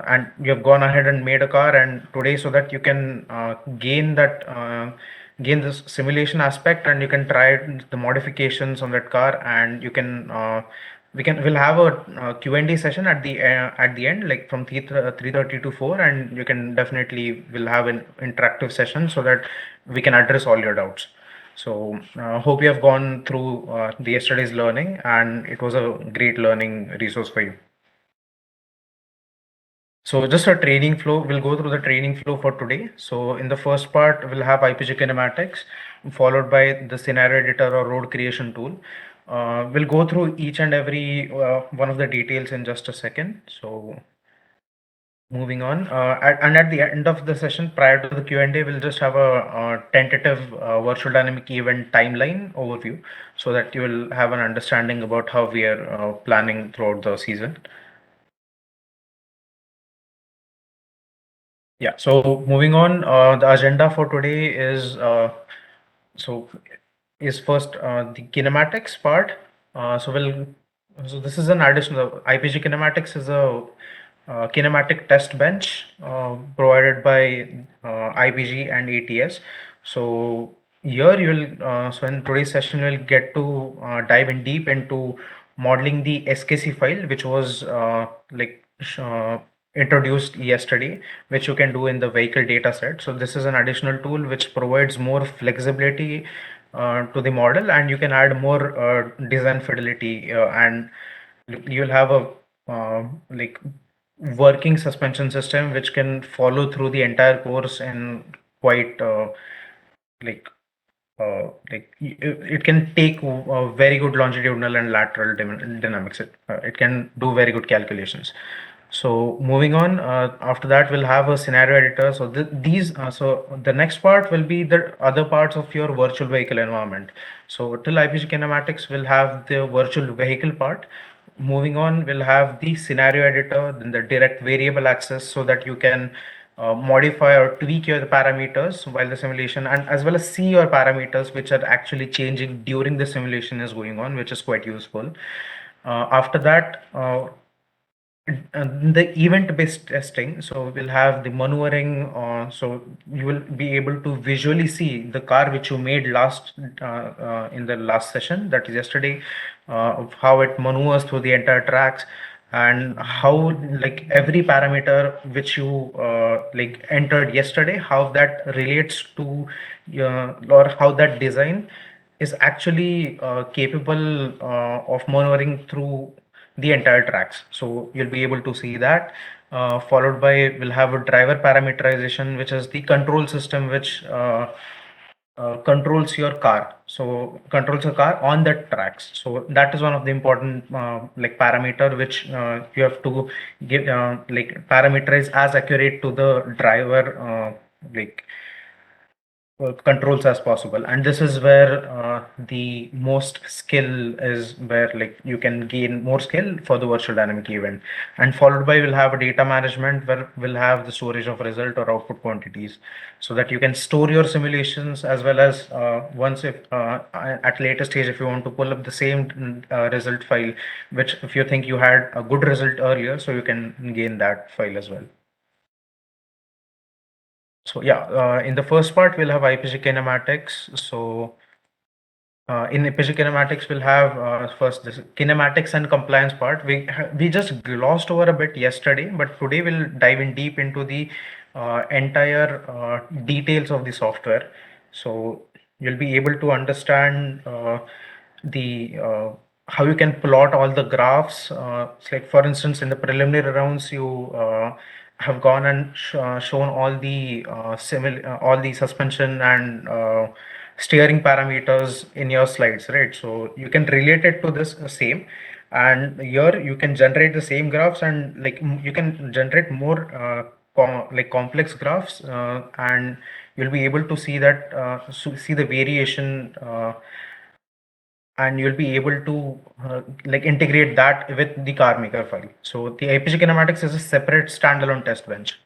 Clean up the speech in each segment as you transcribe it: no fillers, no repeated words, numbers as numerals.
and you have gone ahead and made a car, and today, so that you can gain that gain this simulation aspect, and you can try the modifications on that car, and you can we'll have a Q&A session at the end, like from 3:30 to 4, and you can definitely will have an interactive session so that we can address all your doubts. So hope you have gone through the yesterday's learning, and it was a great learning resource for you. So just a training flow, we'll go through the training flow for today. So in the first part, we'll have IPG kinematics, followed by the scenario editor or road creation tool. We'll go through each and every one of the details in just a second. So moving on, and at the end of the session, prior to the Q&A, we'll just have a tentative virtual dynamic event timeline overview, so that you will have an understanding about how we are planning throughout the season. Yeah, so moving on, the agenda for today is so first the kinematics part. So this is an additional IPG kinematics is a kinematic test bench provided by IPG and ATS. So here you will so in today's session you'll get to dive in deep into modeling the SKC file, which was introduced yesterday, which you can do in the vehicle data set. So this is an additional tool which provides more flexibility to the model, and you can add more design fidelity, and you'll have a like working suspension system which can follow through the entire course in quite like it can take very good longitudinal and lateral dynamics. It can do very good calculations. So moving on, after that we'll have a scenario editor. So so the next part will be the other parts of your virtual vehicle environment. So till IPG kinematics will have the virtual vehicle part. Moving on, we'll have the scenario editor, then the direct variable access, so that you can modify or tweak your parameters while the simulation, and as well as see your parameters which are actually changing during the simulation is going on, which is quite useful. After that, the event-based testing, so we'll have the maneuvering, so you will be able to visually see the car which you made last in the last session, that is yesterday, of how it maneuvers through the entire tracks, and how like every parameter which you like entered yesterday, how that relates to or how that design is actually capable of maneuvering through the entire tracks. So you'll be able to see that. Followed by, we'll have a driver parameterization, which is the control system which controls your car. So controls your car on the tracks. So that is one of the important like parameter which you have to give like parameterize as accurate to the driver like controls as possible. And this is where the most skill is, where like you can gain more skill for the virtual dynamic event. And followed by, we'll have a data management where we'll have the storage of result or output quantities, so that you can store your simulations, as well as once if at later stage, if you want to pull up the same result file, which if you think you had a good result earlier, so you can gain that file as well. So yeah, in the first part, we'll have IPG kinematics. So in IPG kinematics, we'll have first this kinematics and compliance part. We just glossed over a bit yesterday, but today we'll dive in deep into the entire details of the software. So you'll be able to understand the how you can plot all the graphs. It's like, for instance, in the preliminary rounds, you have gone and shown all the suspension and steering parameters in your slides, right? So you can relate it to this same, and here you can generate the same graphs, and like you can generate more like complex graphs, and you'll be able to see that see the variation, and you'll be able to like integrate that with the carmaker file. So the IPG kinematics is a separate standalone test bench.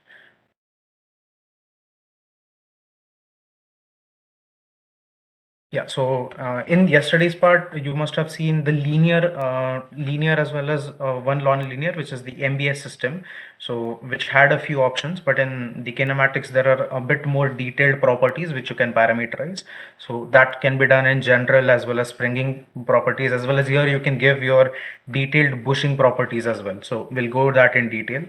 Yeah, so in yesterday's part, you must have seen the linear as well as one non-linear, which is the MBS system. So which had a few options, but in the kinematics, there are a bit more detailed properties which you can parameterize. So that can be done in general as well as springing properties, as well as here you can give your detailed bushing properties as well. So we'll go that in detail.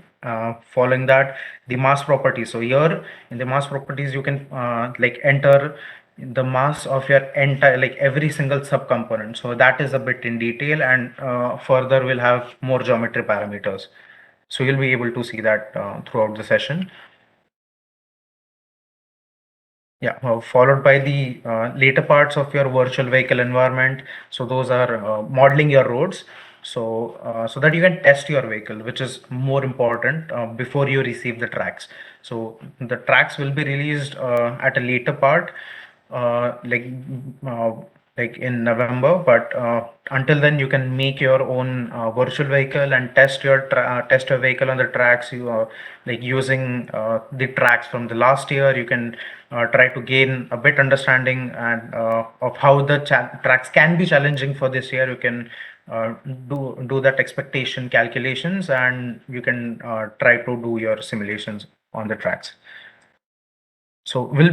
Following that, the mass properties. So here in the mass properties, you can like enter the mass of your entire, like every single subcomponent. So that is a bit in detail, and further we'll have more geometry parameters. So you'll be able to see that throughout the session. Yeah, followed by the later parts of your virtual vehicle environment. So those are modeling your roads. So so that you can test your vehicle, which is more important before you receive the tracks. So the tracks will be released at a later part, uh, like uh, like in November. But until then, you can make your own virtual vehicle and test your vehicle on the tracks. You like using the tracks from the last year. You can try to gain a bit understanding and of how the tracks can be challenging for this year. You can uh, do that expectation calculations, and you can try to do your simulations on the tracks. So we'll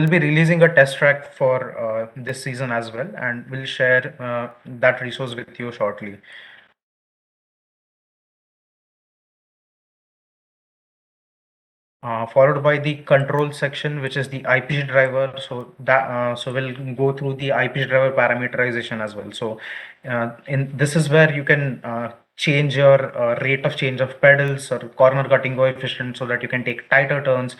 be releasing a test track for this season as well, and we'll share that resource with you shortly. Followed by the control section, which is the IPG driver. So we'll go through the IPG driver parameterization as well. So in this is where you can change your rate of change of pedals or corner cutting coefficient, so that you can take tighter turns,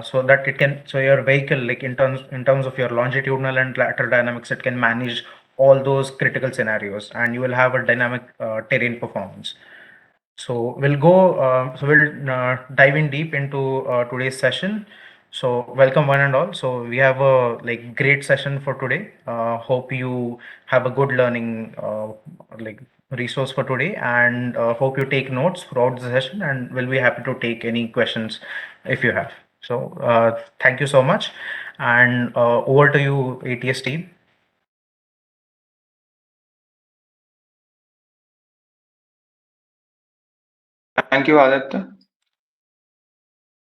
so that it can, so your vehicle, like in terms of your longitudinal and lateral dynamics, it can manage all those critical scenarios, and you will have a dynamic terrain performance. So we'll dive in deep into today's session. So welcome one and all. So we have a like great session for today. Hope you have a good learning like resource for today, and hope you take notes throughout the session, and we'll be happy to take any questions if you have. So thank you so much, and over to you, ATS team. Thank you, Aditya.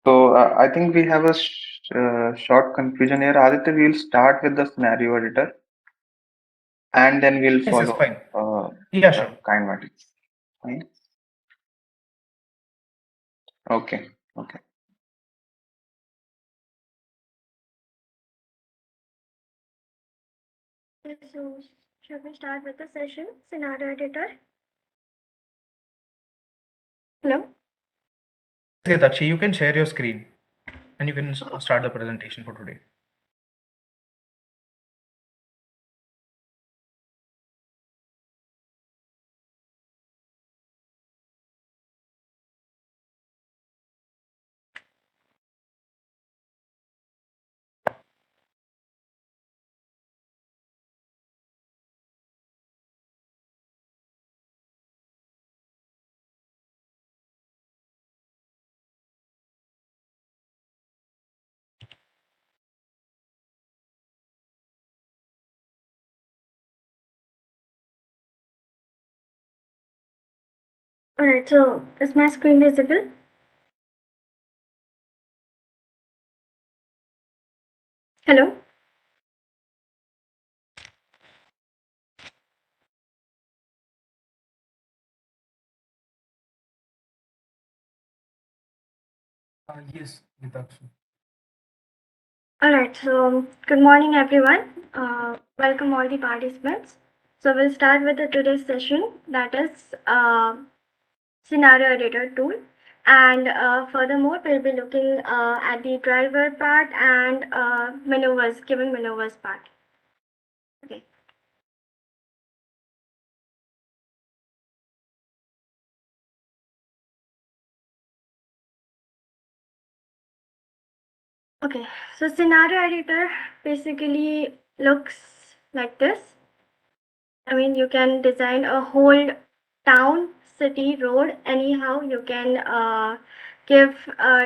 So I think we have a short confusion here. Aditya, we'll start with the scenario editor and then we'll Yes, it's follow fine. Yeah, the sure. kinematics. Fine. Okay. Okay. So, shall we start with the session? Scenario editor. Hello? Yes, Getachi, you can share your screen, and you can start the presentation for today. Alright, so is my screen visible? Hello? Yes, Getachi. Alright, so good morning everyone. Welcome all the participants. So we'll start with the today's session, that is scenario editor tool. And furthermore, we'll be looking at the driver part and maneuvers, given maneuvers part. Okay. Okay, so scenario editor basically looks like this. I mean, you can design a whole town, city, road, anyhow. You can give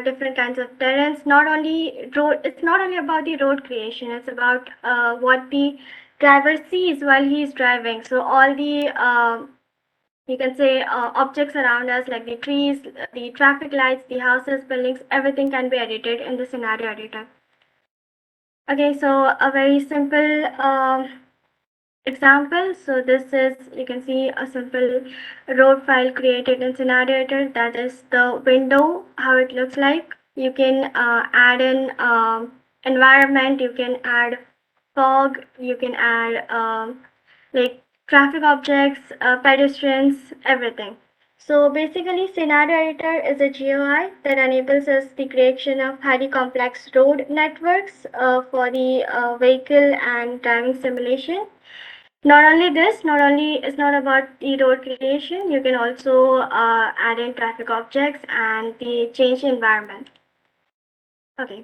different kinds of terrains. Not only road, it's not only about the road creation, it's about what the driver sees while he's driving. So all the you can say objects around us like the trees, the traffic lights, the houses, buildings, everything can be edited in the scenario editor. Okay, so a very simple example. So this is, you can see a simple road file created in scenario editor. That is the window, how it looks like. You can add in environment, you can add fog, you can add like traffic objects, pedestrians, everything. So basically, scenario editor is a GUI that enables us the creation of highly complex road networks for the vehicle and driving simulation. Not only this, not only it's not about the road creation, you can also add in traffic objects and the change environment. Okay.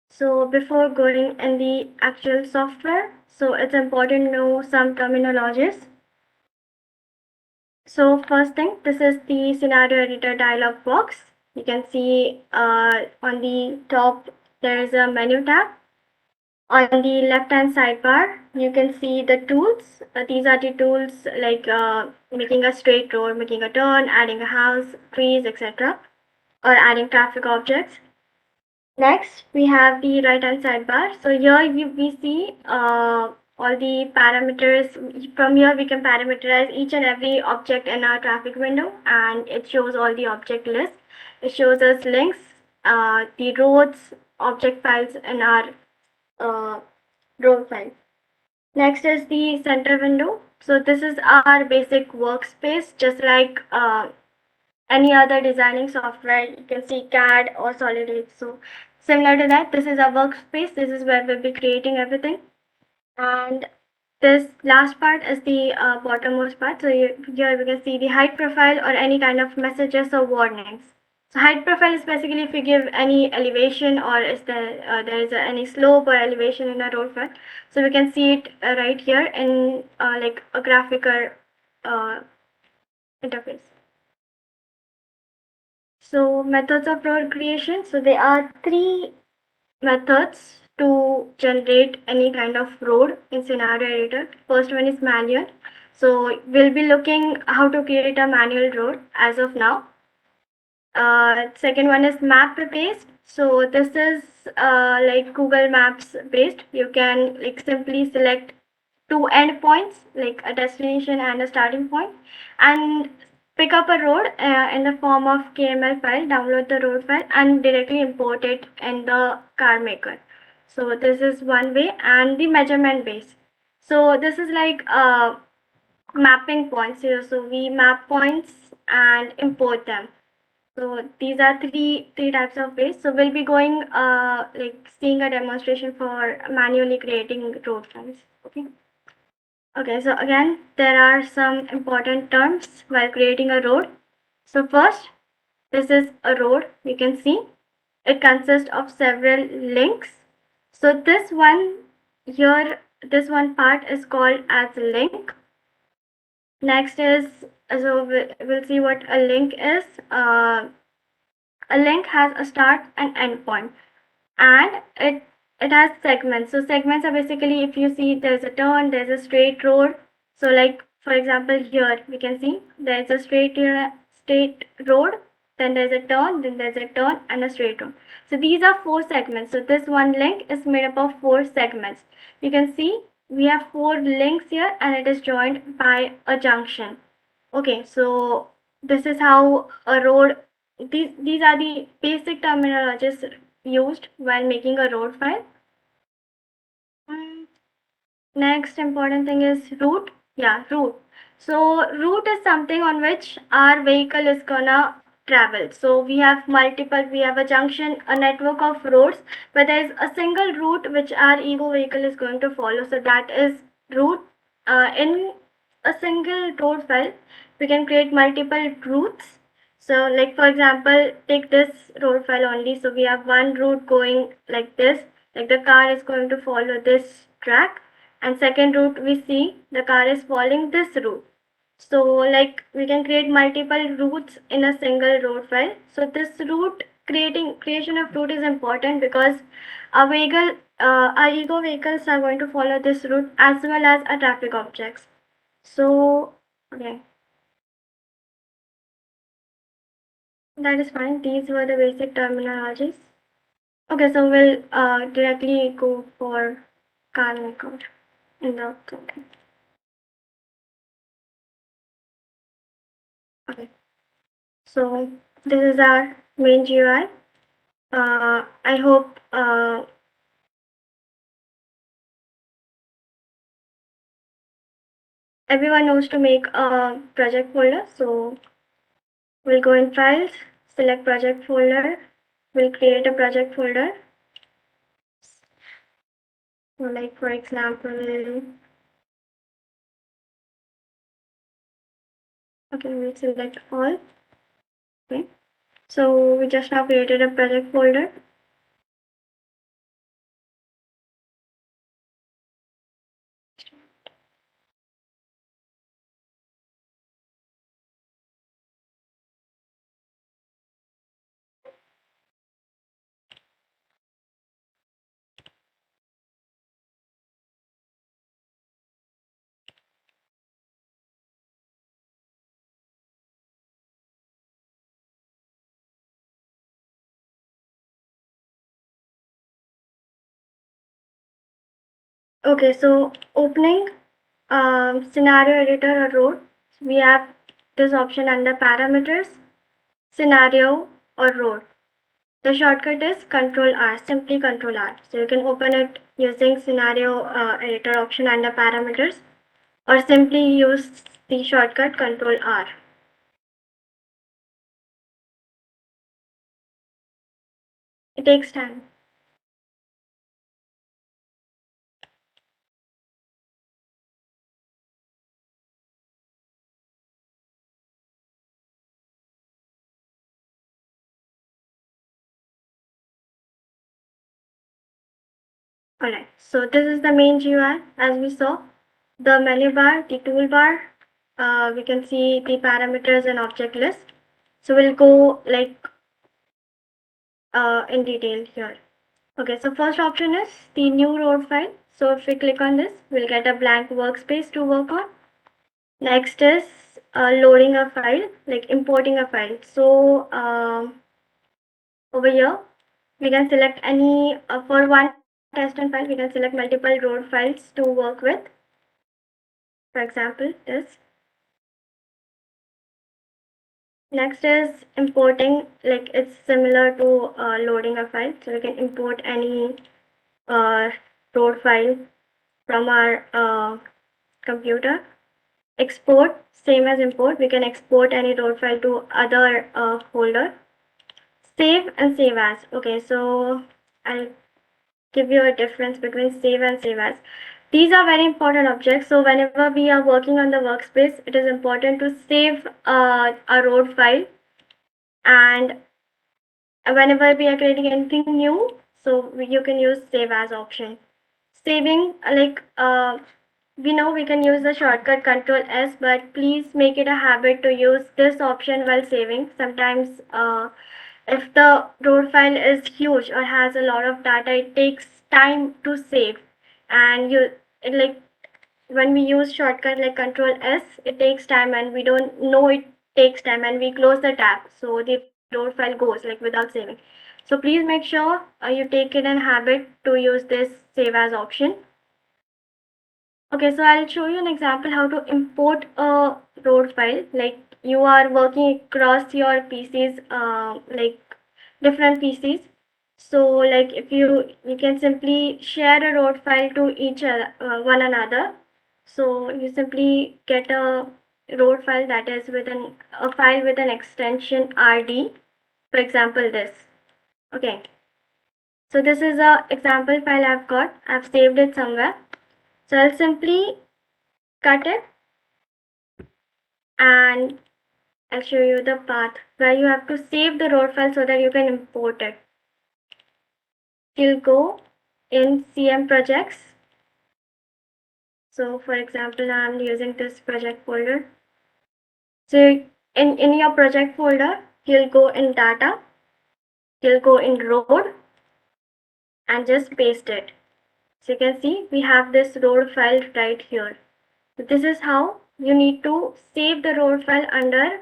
So before going in the actual software, so it's important to know some terminologies. So first thing, this is the scenario editor dialog box. You can see on the top there is a menu tab. On the left hand sidebar, you can see the tools. These are the tools like making a straight road, making a turn, adding a house, trees, etc., or adding traffic objects. Next, we have the right hand sidebar. So here we see all the parameters. From here, we can parameterize each and every object in our traffic window, and it shows all the object lists. It shows us links, the roads, object files in our road file. Next is the center window. So this is our basic workspace, just like any other designing software. You can see CAD or SolidWorks. So similar to that, this is our workspace. This is where we'll be creating everything. And this last part is the bottommost part. So here we can see the height profile or any kind of messages or warnings. So height profile is basically if you give any elevation or is there is any slope or elevation in a road file. So we can see it right here in like a graphical interface. So methods of road creation. So there are three methods to generate any kind of road in scenario editor. First one is manual. So we'll be looking how to create a manual road as of now. Second one is map based. So this is like Google Maps based. You can like simply select two endpoints, like a destination and a starting point, and pick up a road in the form of KML file, download the road file, and directly import it in the carmaker. So this is one way, and the measurement base. So this is like mapping points here. So we map points and import them. So these are three types of ways. So we'll be going like seeing a demonstration for manually creating road files. Okay. Okay, so again, there are some important terms while creating a road. So first, this is a road, you can see. It consists of several links. So this one here, this one part is called as link. Next is, so we'll see what a link is. A link has a start and end point, and it has segments. So segments are basically, if you see there's a turn, there's a straight road. So like for example here we can see there's a straight road, then there's a turn, then there's a turn and a straight road. So these are four segments. So this one link is made up of four segments. You can see we have four links here and it is joined by a junction. Okay, so this is how a road, these are the basic terminologies used while making a road file. Next important thing is route. Yeah, route. So route is something on which our vehicle is gonna travel. So we have we have a junction, a network of roads, but there is a single route which our ego vehicle is going to follow. So that is route. In a single road file, we can create multiple routes. So like for example, take this road file only. So we have one route going like this, like the car is going to follow this track, and second route we see the car is following this route. So like we can create multiple routes in a single road file. So this creation of route is important because our ego vehicles are going to follow this route as well as our traffic objects. So okay, that is fine. These were the basic terminologies. Okay, so we'll directly go for carmaker in the token. Okay, so this is our main GUI. I hope everyone knows to make a project folder. So we'll go in files, select project folder, we'll create a project folder. So like for example, okay, we'll select all. Okay, so we just now created a project folder. Okay, so opening scenario editor or road, we have this option under parameters, scenario or road. The shortcut is Control R, simply Control R. So you can open it using scenario editor option under parameters, or simply use the shortcut Control R. It takes time. Alright, so this is the main GUI as we saw. The menu bar, the toolbar, we can see the parameters and object list. So we'll go like in detail here. Okay, so first option is the new road file. So if we click on this, we'll get a blank workspace to work on. Next is loading a file, like importing a file. So over here, we can select any, for one test and file, we can select multiple road files to work with. For example, this. Next is importing, like it's similar to loading a file. So we can import any road file from our computer. Export, same as import, we can export any road file to other folder. Save and save as. Okay, so I'll give you a difference between save and save as. These are very important objects. So whenever we are working on the workspace, it is important to save a road file, and whenever we are creating anything new, so you can use save as option. Saving, like we know we can use the shortcut Control S, but please make it a habit to use this option while saving. Sometimes if the road file is huge or has a lot of data, it takes time to save, and like when we use shortcut like Control S, it takes time and we don't know it takes time, and we close the tab, so the road file goes like without saving. So please make sure you take it in habit to use this save as option. Okay, so I'll show you an example how to import a road file. Like you are working across your PCs, like different PCs. So like if you can simply share a road file to each other, one another. So you simply get a road file that is within a file with an extension RD. For example, this. Okay. So this is a example file I've got. I've saved it somewhere. So I'll simply cut it, and I'll show you the path where you have to save the road file so that you can import it. You'll go in CM projects. So for example, I'm using this project folder. So in your project folder, you'll go in data, you'll go in road and just paste it. So you can see we have this road file right here. So this is how you need to save the road file under.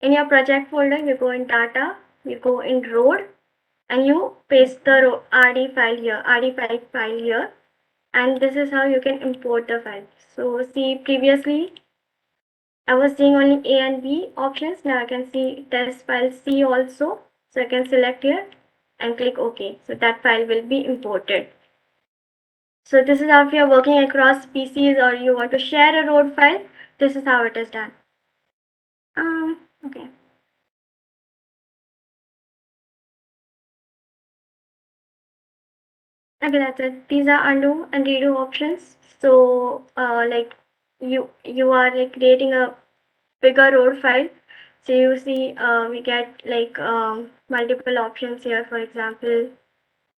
In your project folder, you go in data, you go in road, and you paste the RD file here, RD file here, and this is how you can import the file. So see, previously I was seeing only A and B options. Now I can see test file C also. So I can select here and click OK. So that file will be imported. So this is how, if you are working across PCs or you want to share a road file, this is how it is done. Okay. Okay, that's it. These are undo and redo options. So like you are like creating a bigger road file. So you see we get like multiple options here. For example,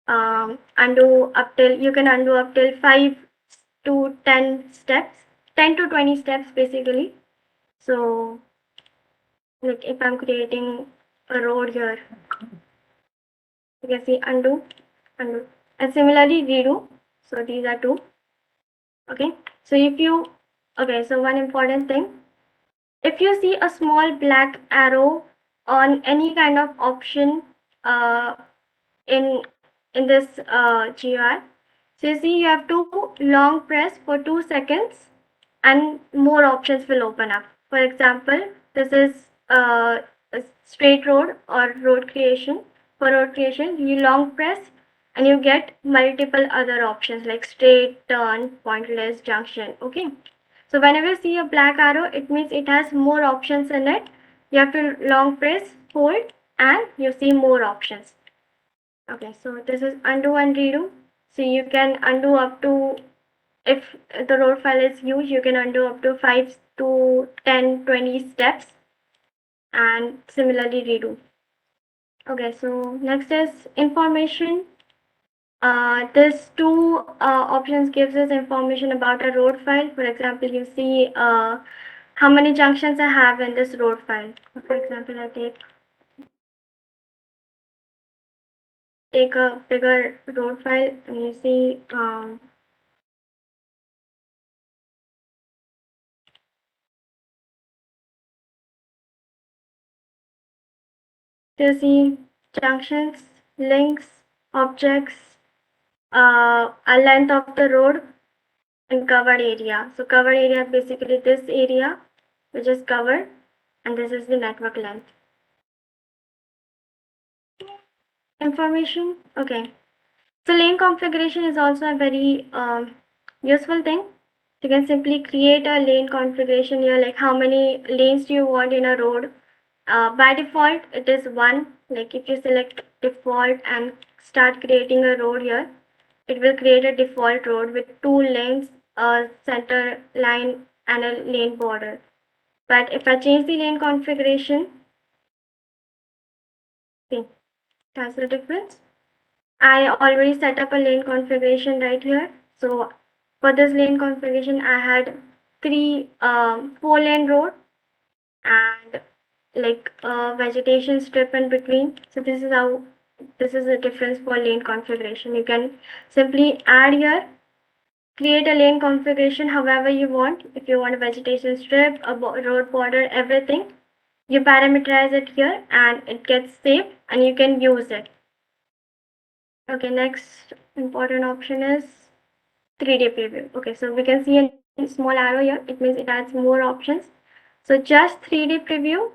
undo up till, you can undo up till 5 to 10 steps, 10 to 20 steps basically. So like if I'm creating a road here, you can see undo, undo, and similarly redo. So these are two. Okay, so so one important thing, if you see a small black arrow on any kind of option uh, in this GR, so you see you have to long press for 2 seconds and more options will open up. For example, this is a straight road or road creation. For road creation, you long press and you get multiple other options like straight, turn, pointless, junction. Okay. So whenever you see a black arrow, it means it has more options in it. You have to long press, hold, and you see more options. Okay, so this is undo and redo. So you can undo up to, if the road file is huge, you can undo up to 5 to 10, 20 steps and similarly redo. Okay, so next is information. This two options gives us information about a road file. For example, you see how many junctions I have in this road file. For example, I take a bigger road file and you see to see junctions, links, objects, a length of the road, and covered area. So covered area is basically this area which is covered, and this is the network length. Information. Okay. So lane configuration is also a very useful thing. You can simply create a lane configuration here, like how many lanes do you want in a road. By default, it is one. Like if you select default and start creating a road here, it will create a default road with two lanes, a center line, and a lane border. But if I change the lane configuration, see, that's the difference. I already set up a lane configuration right here. So for this lane configuration, I had 4 lane road and like a vegetation strip in between. So this is the difference for lane configuration. You can simply add here, create a lane configuration however you want. If you want a vegetation strip, a road border, everything, you parameterize it here and it gets saved and you can use it. Okay, next important option is 3D preview. Okay, so we can see a small arrow here. It means it adds more options. So just 3D preview.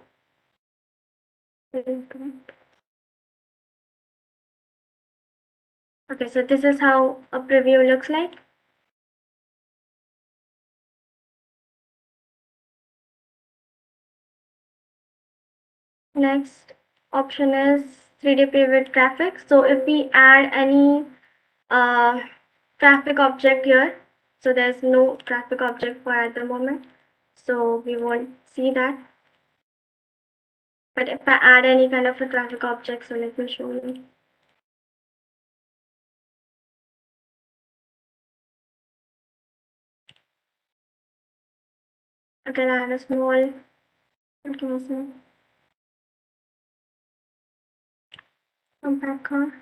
Okay, so this is how a preview looks like. Next option is 3D preview traffic. So if we add any traffic object here, so there's no traffic object for at the moment, so we won't see that. But if I add any kind of a traffic object, so let me show you. Okay, I have a small Give me a second. Come back on.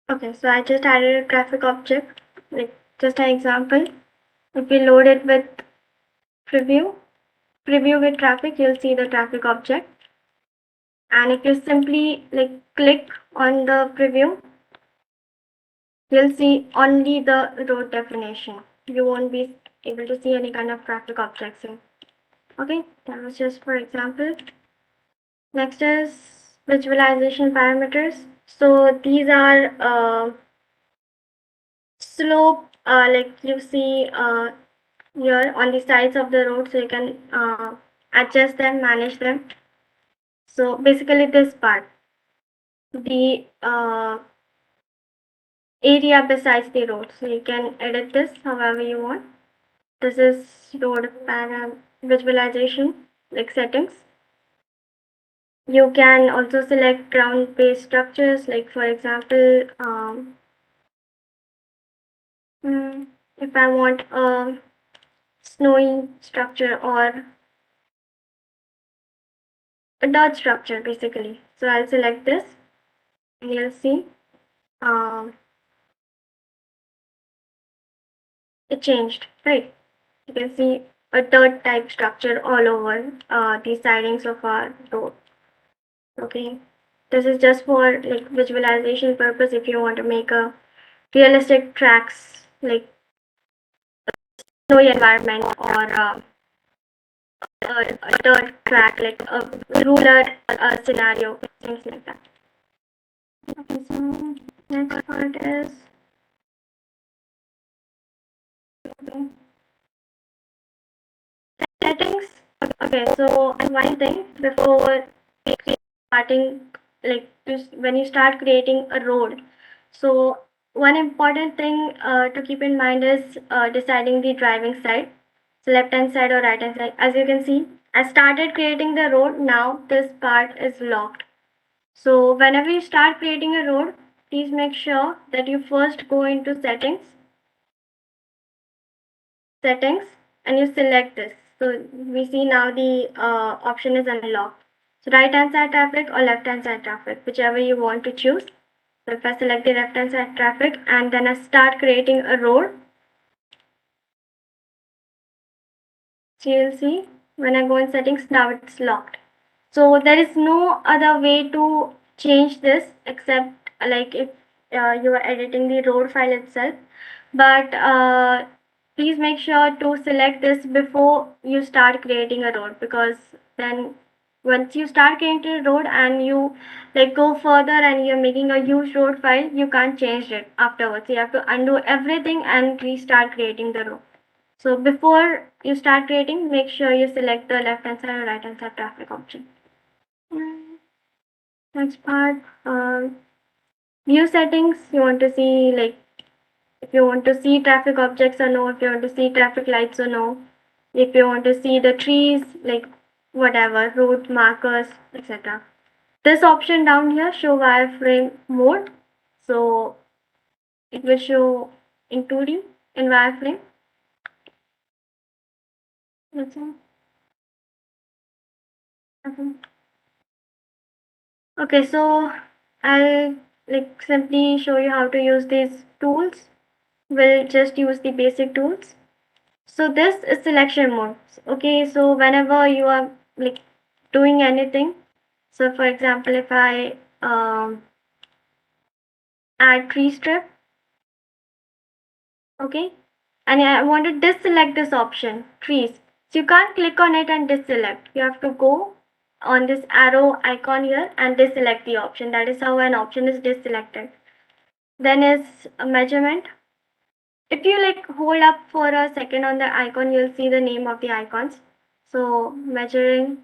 Okay, so I just added a traffic object, like just an example. If we load it with preview with traffic, you'll see the traffic object. And if you simply like click on the preview, you'll see only the road definition. You won't be able to see any kind of traffic objects in. Okay, that was just for example. Next is visualization parameters. So these are slope, like you see here on the sides of the road, so you can adjust them, manage them. So basically this part, the area besides the road, so you can edit this however you want. This is road visualization, like settings. You can also select ground based structures, like for example, if I want a snowy structure or a dirt structure basically. So I'll select this and you'll see it changed, right? You can see a dirt type structure all over the sidings of our road. Okay, this is just for like visualization purpose. If you want to make a realistic tracks like snowy environment or a dirt track like a ruler scenario, things like that. Okay, so next part is okay. Settings. Okay, so one thing before starting, like when you start creating a road, so one important thing to keep in mind is deciding the driving side, so left hand side or right hand side. As you can see, I started creating the road. Now this part is locked. So whenever you start creating a road, please make sure that you first go into settings and you select this. So we see now the option is unlocked. So right hand side traffic or left hand side traffic, whichever you want to choose. So if I select the left hand side traffic and then I start creating a road, so you'll see when I go in settings, now it's locked. So there is no other way to change this except like if you are editing the road file itself. But please make sure to select this before you start creating a road, because then once you start creating a road and you like go further and you're making a huge road file, you can't change it afterwards. You have to undo everything and restart creating the road. So before you start creating, make sure you select the left hand side or right hand side traffic option. Next part, view settings. You want to see like if you want to see traffic objects or no, if you want to see traffic lights or no, if you want to see the trees, like whatever, route markers, etc. This option down here, show wireframe mode. So it will show in 2D in wireframe. That's all. Okay. Okay, so I'll like simply show you how to use these tools. We'll just use the basic tools. So this is selection mode. Okay, so whenever you are like doing anything, so for example, if I add tree strip, okay, and I want to deselect this option, trees. So you can't click on it and deselect. You have to go on this arrow icon here and deselect the option. That is how an option is deselected. Then is a measurement. If you like hold up for a second on the icon, you'll see the name of the icons. So measuring,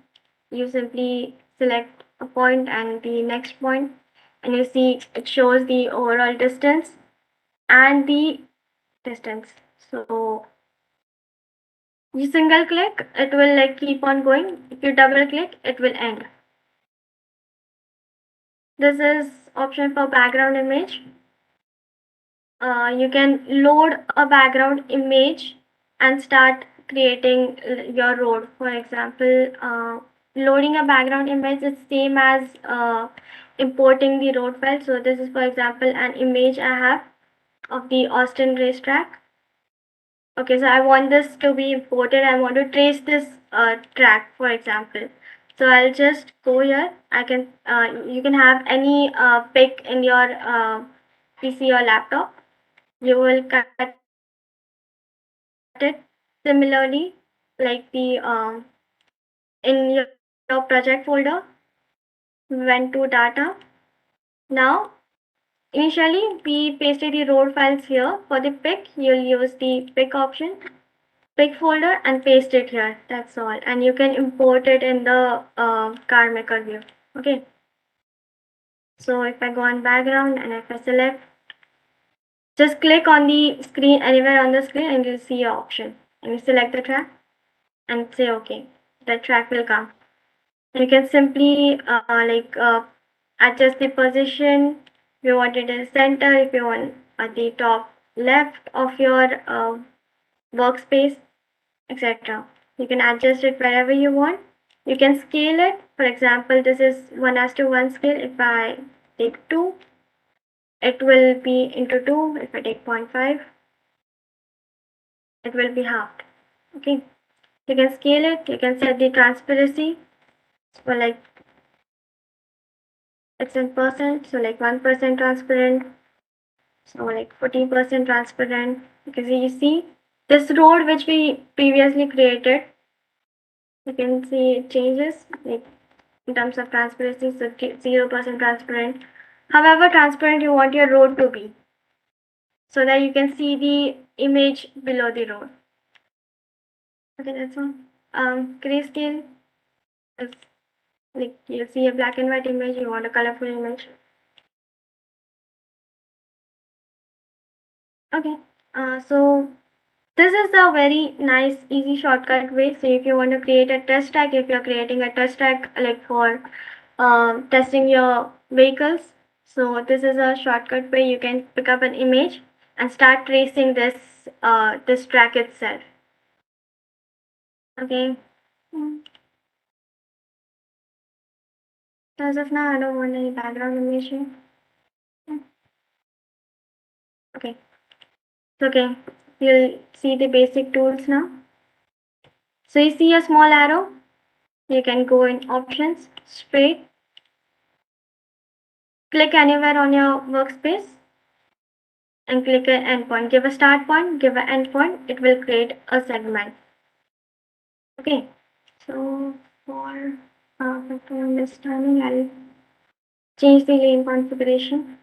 you simply select a point and the next point, and you see it shows the overall distance and the distance. So you single click, it will like keep on going. If you double click, it will end. This is option for background image. You can load a background image and start creating your road. For example, loading a background image is same as importing the road file. So this is, for example, an image I have of the Austin racetrack. Okay, so I want this to be imported. I want to trace this track, for example. So I'll just go here. I can you can have any pic in your PC or laptop. You will cut it similarly like the in your project folder. Went to data. Now initially we pasted the road files here. For the pic, you'll use the pic option, pic folder, and paste it here. That's all, and you can import it in the carmaker view. Okay, so if I go on background and if I select, just click on the screen anywhere on the screen and you'll see your option, and you select the track and say okay. The track will come. You can simply adjust the position. If you want it in the center, if you want at the top left of your workspace, etc. You can adjust it wherever you want. You can scale it. For example, this is 1:1 scale. If I take 2, it will be into 2. If I take 0.5, it will be halved. Okay. You can scale it. You can set the transparency for like it's in percent, so like 1% transparent, so like 40% transparent. Because you see this road which we previously created, you can see it changes like in terms of transparency, so 0% transparent. However transparent you want your road to be, so that you can see the image below the road. Okay, that's all. Grayscale is like you see a black and white image, you want a colorful image. Okay, so this is a very nice easy shortcut way. So if you want to create a test track, if you're creating a test track like for testing your vehicles, so this is a shortcut way. You can pick up an image and start tracing this track itself. Okay. Hmm. As of now, I don't want any background image here. Hmm. Okay. Okay. You'll see the basic tools now. So you see a small arrow. You can go in options, straight, click anywhere on your workspace and click an endpoint. Give a start point, give an endpoint. It will create a segment. Okay. So for better understanding, I'll change the lane configuration.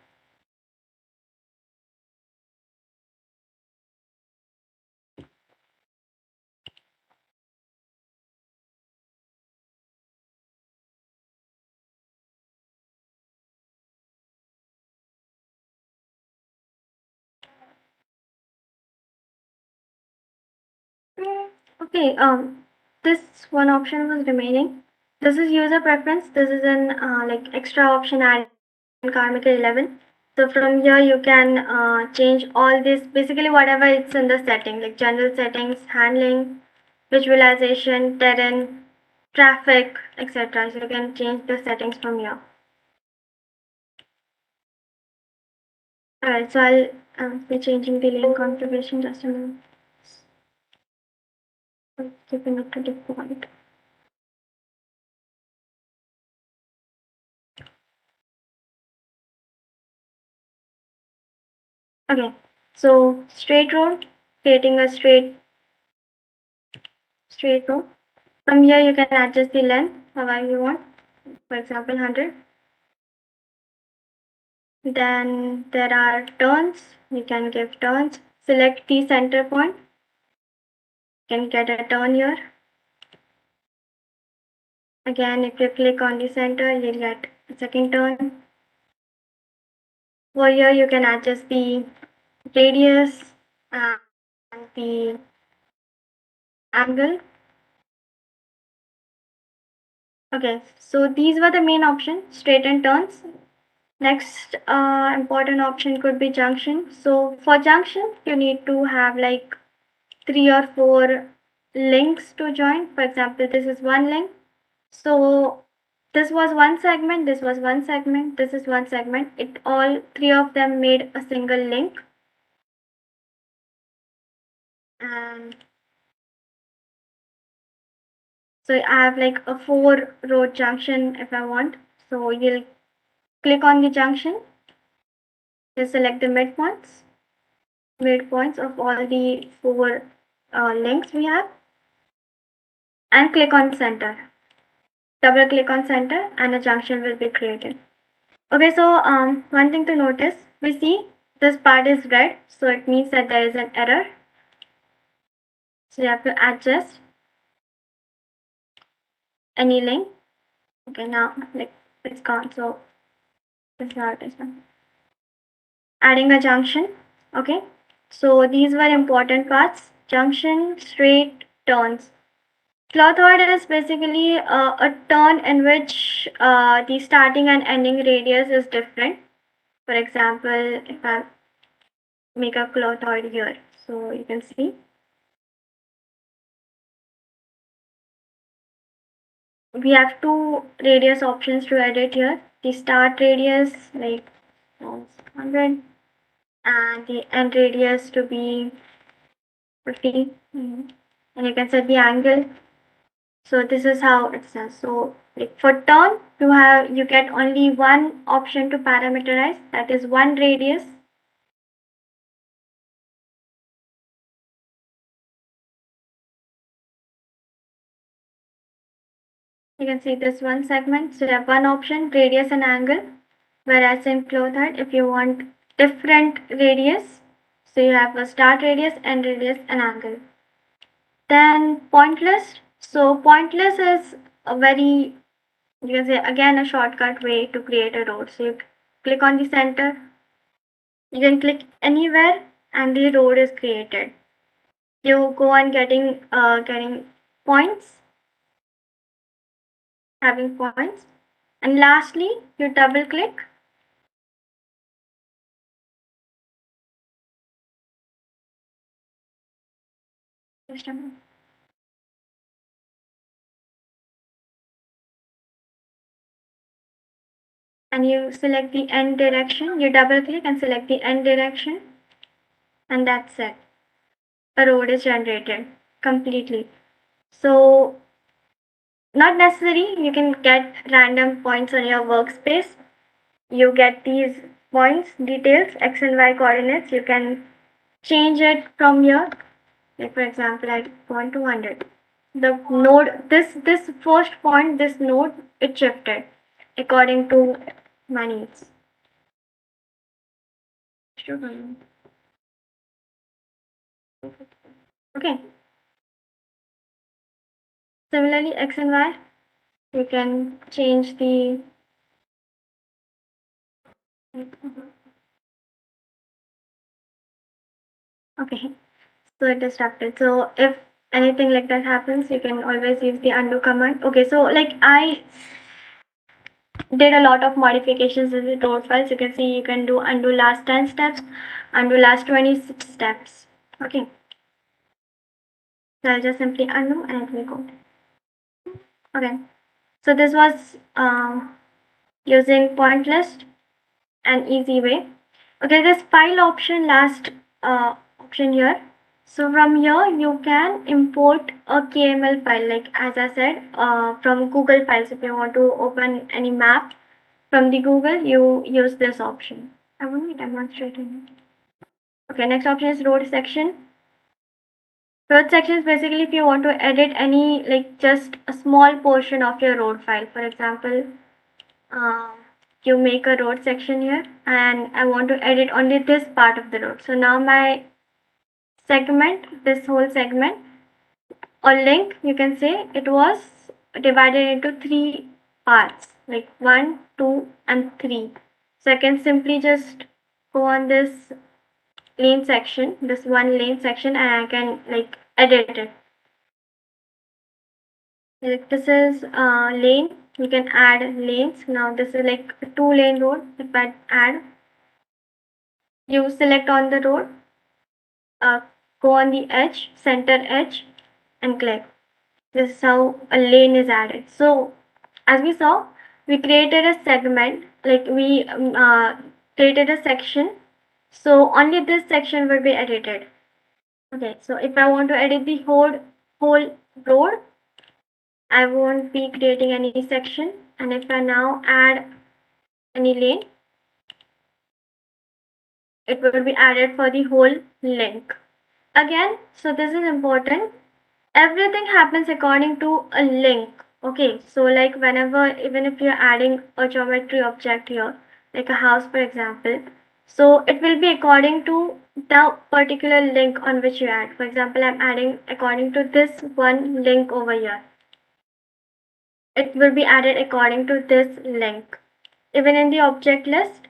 Okay, this one option was remaining. This is user preference. This is an like extra option added in carmaker 11. So from here you can change all this, basically whatever it's in the setting, like general settings, handling, visualization, terrain, traffic, etc. So you can change the settings from here. Alright, so I'll be changing the lane configuration just a minute. Keeping it to default. Okay, so straight road, creating a straight road. From here you can adjust the length however you want, for example 100. Then there are turns, you can give turns. Select the center point, you can get a turn here. Again, if you click on the center, you'll get a second turn. For here you can adjust the radius and the angle. Okay, so these were the main options, straight and turns. Next important option could be junction. So for junction, you need to have like 3 or 4 links to join. For example, this is one link. So this was one segment, this was one segment, this is one segment. It all 3 of them made a single link. And so I have like a 4 road junction if I want. So you'll click on the junction, just select the midpoints of all the 4 links we have, and click on center. Double click on center and a junction will be created. Okay, so one thing to notice, we see this part is red, so it means that there is an error. So you have to adjust any link. Okay, now like it's gone. So this is how it is now. Adding a junction. Okay, so these were important parts: junction, straight, turns. Cloth order is basically a turn in which the starting and ending radius is different. For example, if I make a clothoid here, so you can see we have 2 radius options to edit here. The start radius like 100 and the end radius to be 50. And you can set the angle. So this is how it says. So like for turn, you get only one option to parameterize, that is one radius. You can see this one segment. So you have one option, radius and angle. Whereas in clothoid, if you want different radius, so you have a start radius, end radius, and angle. Then point list. So point list is a very, you can say again, a shortcut way to create a road. So you click on the center, you can click anywhere and the road is created. You go on getting points, having points, and lastly you double click. Just a minute. And you select the end direction, you double click and select the end direction, and that's it. A road is generated completely. So not necessary, you can get random points on your workspace. You get these points, details, x and y coordinates. You can change it from here. Like for example, I want 200. The node, this first point, this node, it shifted according to my needs. Okay. Similarly, x and y, you can change the okay. So it is disrupted. So if anything like that happens, you can always use the undo command. Okay, so like I did a lot of modifications in the road files. You can see you can do undo last 10 steps, undo last 20 steps. Okay. So I'll just simply undo and it will go. Okay. So this was using point list, an easy way. Okay, this file option, last option here. So from here you can import a KML file, like as I said, from Google Files. If you want to open any map from the Google, you use this option. I want to demonstrate it. Okay, next option is road section. Road section is basically if you want to edit any, like just a small portion of your road file. For example, you make a road section here and I want to edit only this part of the road. So now my segment, this whole segment or link, you can say it was divided into 3 parts, like 1, 2 and 3. So I can simply just go on this lane section, this one lane section, and I can like edit it. Like this is lane, you can add lanes. Now this is like a 2-lane road. If I add, you select on the road, go on the edge, center edge, and click. This is how a lane is added. So as we saw, we created a segment, like we created a section. So only this section will be edited. Okay, so if I want to edit the whole road, I won't be creating any section. And if I now add any lane, it will be added for the whole link. Again, so this is important. Everything happens according to a link. Okay, so like whenever, even if you're adding a geometry object here, like a house for example, so it will be according to the particular link on which you add. For example, I'm adding according to this one link over here. It will be added according to this link. Even in the object list,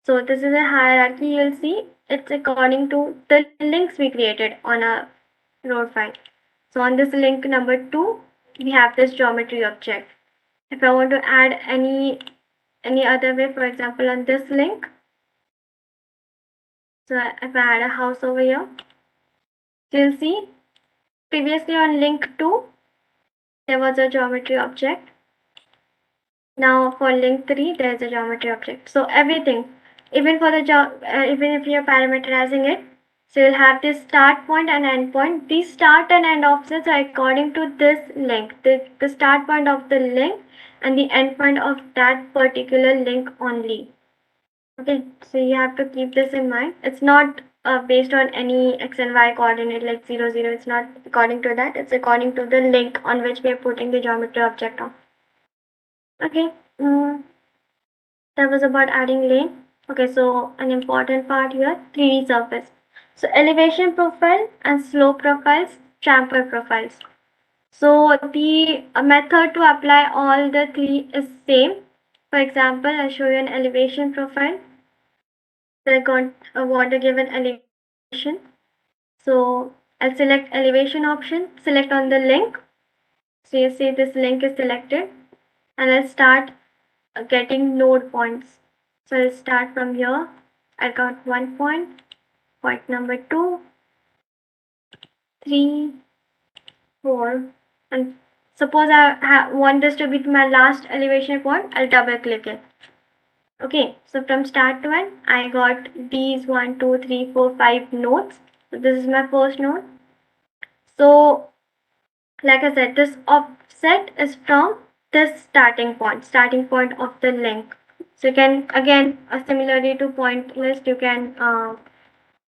so this is a hierarchy, you'll see it's according to the links we created on a road file. So on this link number 2, we have this geometry object. If I want to add any other way, for example on this link, so if I add a house over here, you'll see previously on link 2, there was a geometry object. Now for link 3, there is a geometry object. So everything, even for the even if you're parameterizing it, so you'll have this start point and end point. These start and end offsets are according to this link, the start point of the link and the end point of that particular link only. Okay, so you have to keep this in mind. It's not based on any x and y coordinate like 0, 0. It's not according to that. It's according to the link on which we are putting the geometry object on. Okay, that was about adding lane. Okay, so an important part here, 3D surface. So elevation profile and slope profiles, chamfer profiles. So the method to apply all the 3 is same. For example, I'll show you an elevation profile. So I want to give an elevation. So I'll select elevation option, select on the link. So you see this link is selected and I'll start getting node points. So I'll start from here. I got 1 point, point number 2, 3, 4, and suppose I want this to be my last elevation point, I'll double click it. Okay, so from start to end, I got these 1, 2, 3, 4, 5 nodes. So this is my first node. So like I said, this offset is from this starting point of the link. So you can again similarly to point list, you can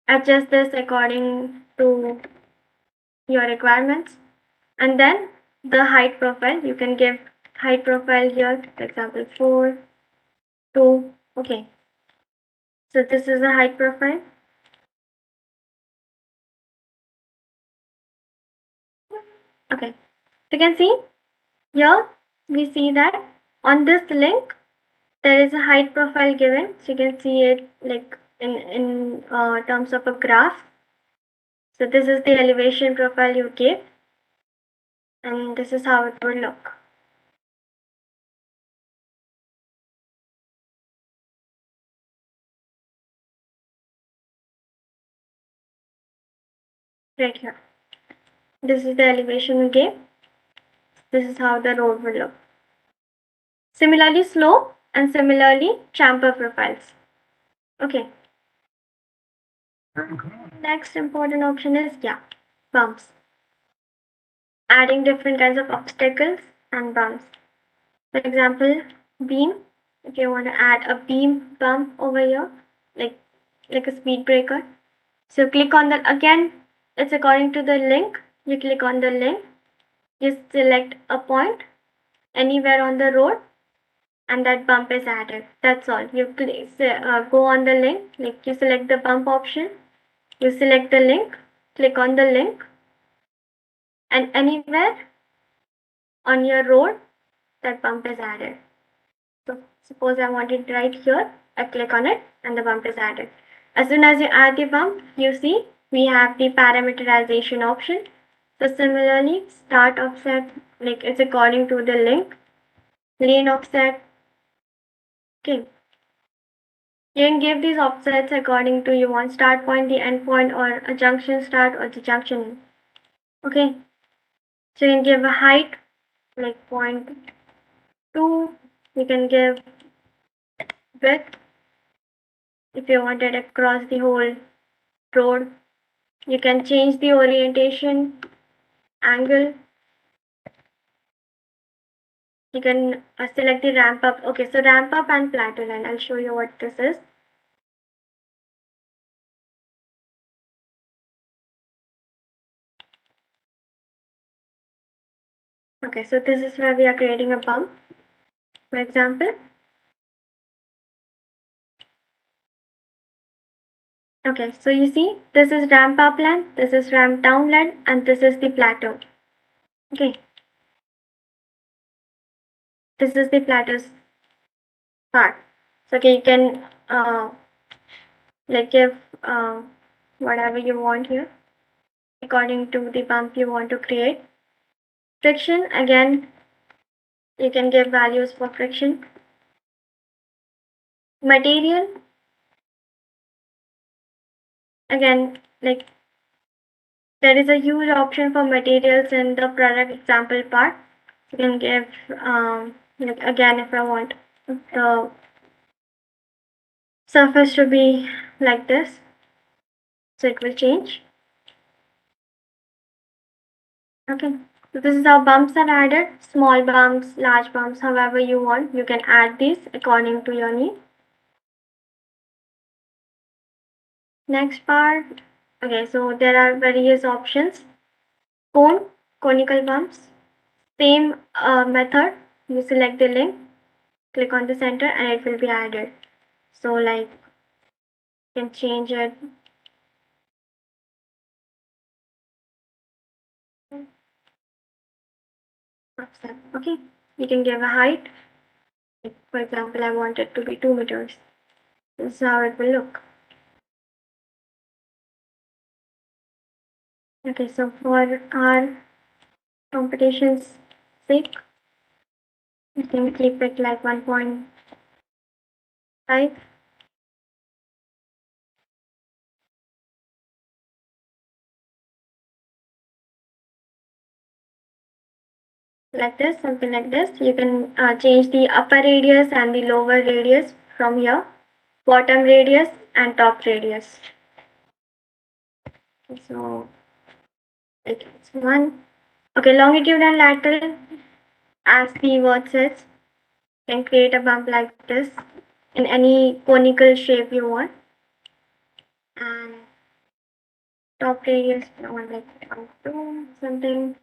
adjust this according to your requirements. And then the height profile, you can give height profile here, for example 4, 2. Okay, so this is a height profile. Okay, so you can see here, we see that on this link there is a height profile given, so you can see it like in terms of a graph. So this is the elevation profile you give, and this is how it would look. Right here, this is the elevation we gave. This is how the road will look. Similarly slope and similarly chamfer profiles. Okay, Next important option is, bumps. Adding different kinds of obstacles and bumps. For example, beam. If you want to add a beam bump over here, like a speed breaker. So click on the, again, it's according to the link. You click on the link, you select a point anywhere on the road, and that bump is added. That's all. You go on the link, like you select the bump option, you select the link, click on the link, and anywhere on your road, that bump is added. So suppose I want it right here, I click on it and the bump is added. As soon as you add the bump, you see we have the parameterization option. So similarly, start offset, like it's according to the link, lane offset. Okay. You can give these offsets according to you want start point, the end point, or a junction start or the junction end. Okay. So you can give a height like 0.2. You can give width if you want it across the whole road. You can change the orientation, angle. You can select the ramp up. Okay, so ramp up and plateau line. I'll show you what this is. Okay, so this is where we are creating a bump. For example, okay, so you see, this is ramp up line, this is ramp down line, and this is the plateau. Okay, this is the plateau's part. So okay, you can like give whatever you want here according to the bump you want to create. Friction, again, you can give values for friction. Material, again, like there is a huge option for materials in the product example part. You can give like again, if I want the surface to be like this, so it will change. Okay, so this is how bumps are added. Small bumps, large bumps, however you want, you can add these according to your need. Next part, okay, so there are various options. Cone, conical bumps, same method. You select the link, click on the center, and it will be added. So like you can change it. Okay, you can give a height. For example, I want it to be 2 meters. This is how it will look. Okay, so for our competition's sake, you can keep it like 1.5. Like this, something like this. You can change the upper radius and the lower radius from here, bottom radius and top radius. So like it's one. Okay, longitude and lateral, as the word says, can create a bump like this in any conical shape you want. And top radius, I want like 2 something.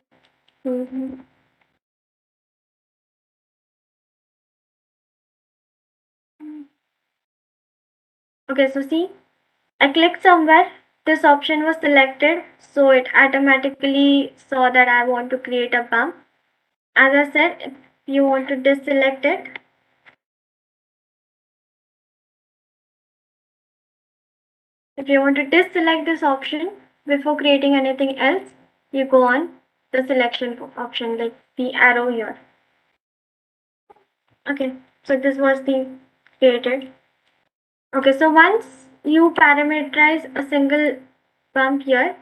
Okay, so see, I clicked somewhere, this option was selected, so it automatically saw that I want to create a bump. As I said, if you want to deselect it, this option before creating anything else, you go on the selection option, like the arrow here. Okay, so this was the created. Okay, so once you parameterize a single bump here,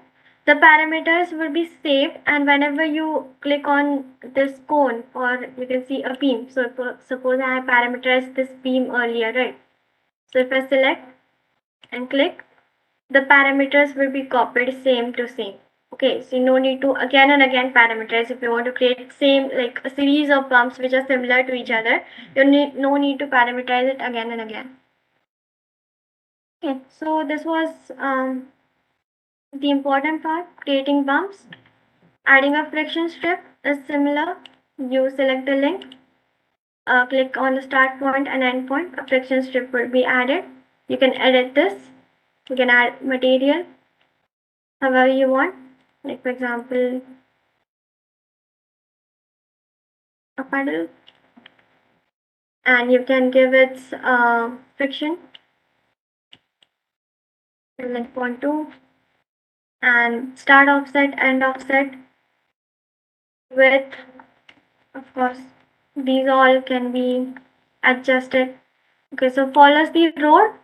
the parameters will be saved, and whenever you click on this cone, or you can see a beam. So suppose I have parameterized this beam earlier, right? So if I select and click, the parameters will be copied same to same. Okay, so no need to again and again parameterize. If you want to create same, like a series of bumps which are similar to each other, you need no need to parameterize it again and again. Okay, so this was the important part, creating bumps. Adding a friction strip is similar. You select the link, click on the start point and end point, a friction strip will be added. You can edit this, you can add material however you want, like for example a puddle, and you can give its friction like 0.2 and start offset, end offset, width, of course these all can be adjusted. Okay, so follows the road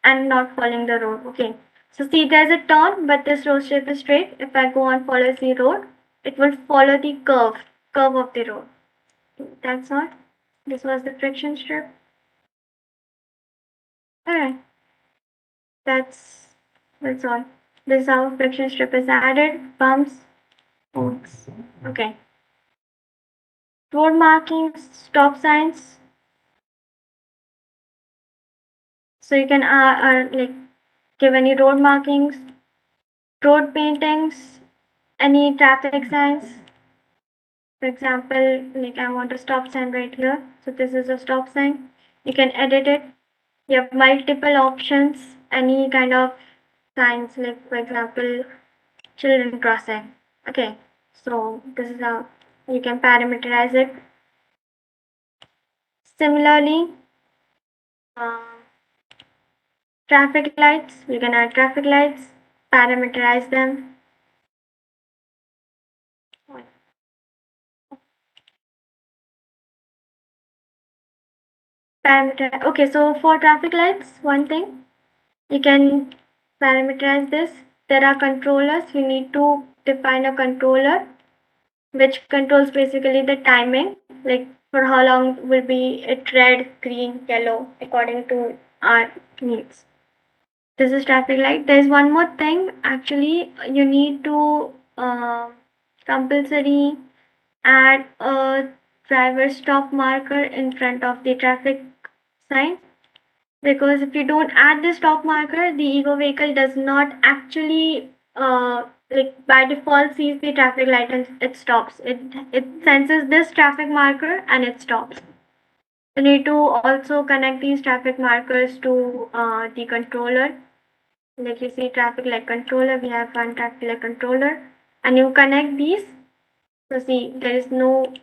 and not following the road. Okay, so see there's a turn but this road shape is straight. If I go on follows the road, it will follow the curve of the road. That's all. This was the friction strip. Alright, that's all. This is how friction strip is added. Bumps, points. Okay. Road markings, stop signs. So you can like give any road markings, road paintings, any traffic signs. For example, like I want a stop sign right here. So this is a stop sign. You can edit it. You have multiple options. Any kind of signs, like for example, children crossing. Okay, so this is how you can parameterize it. Similarly, uh, traffic lights, you can add traffic lights, parameterize them. Okay, so for traffic lights, one thing you can parameterize this. There are controllers. You need to define a controller which controls basically the timing, like for how long will be it red, green, yellow, according to our needs. This is traffic light. There's one more thing. Actually, you need to compulsory add a driver stop marker in front of the traffic sign, because if you don't add the stop marker, the ego vehicle does not actually like by default sees the traffic light and it stops. It senses this traffic marker and it stops. You need to also connect these traffic markers to the controller. Like you see traffic light controller, we have one traffic light controller, and you connect these. So see, there is no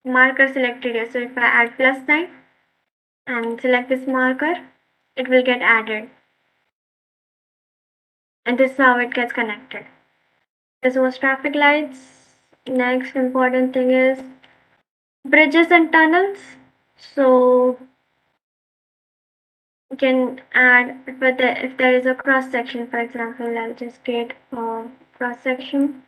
marker selected here. So if I add plus sign and select this marker, it will get added. And this is how it gets connected. This was traffic lights. Next important thing is bridges and tunnels. So you can add if there is a cross section, for example, I'll just create a cross section.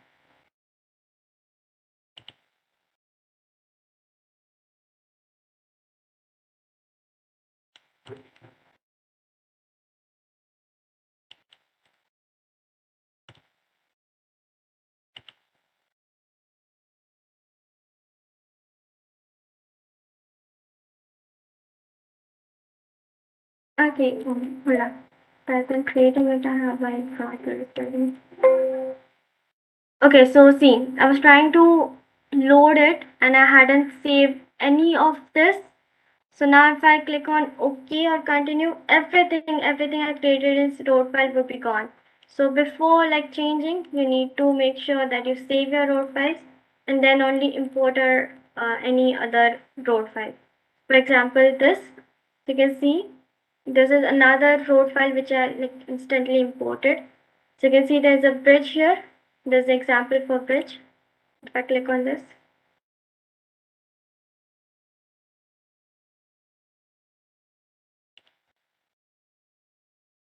Okay, hold on. Rather than creating it, I have my project ready. Okay, so see, I was trying to load it and I hadn't saved any of this. So now if I click on OK or continue, everything I created in road file will be gone. So before like changing, you need to make sure that you save your road files and then only import or any other road file. For example, this you can see this is another road file which I like instantly imported. So you can see there's a bridge here. There's the example for bridge. If I click on this,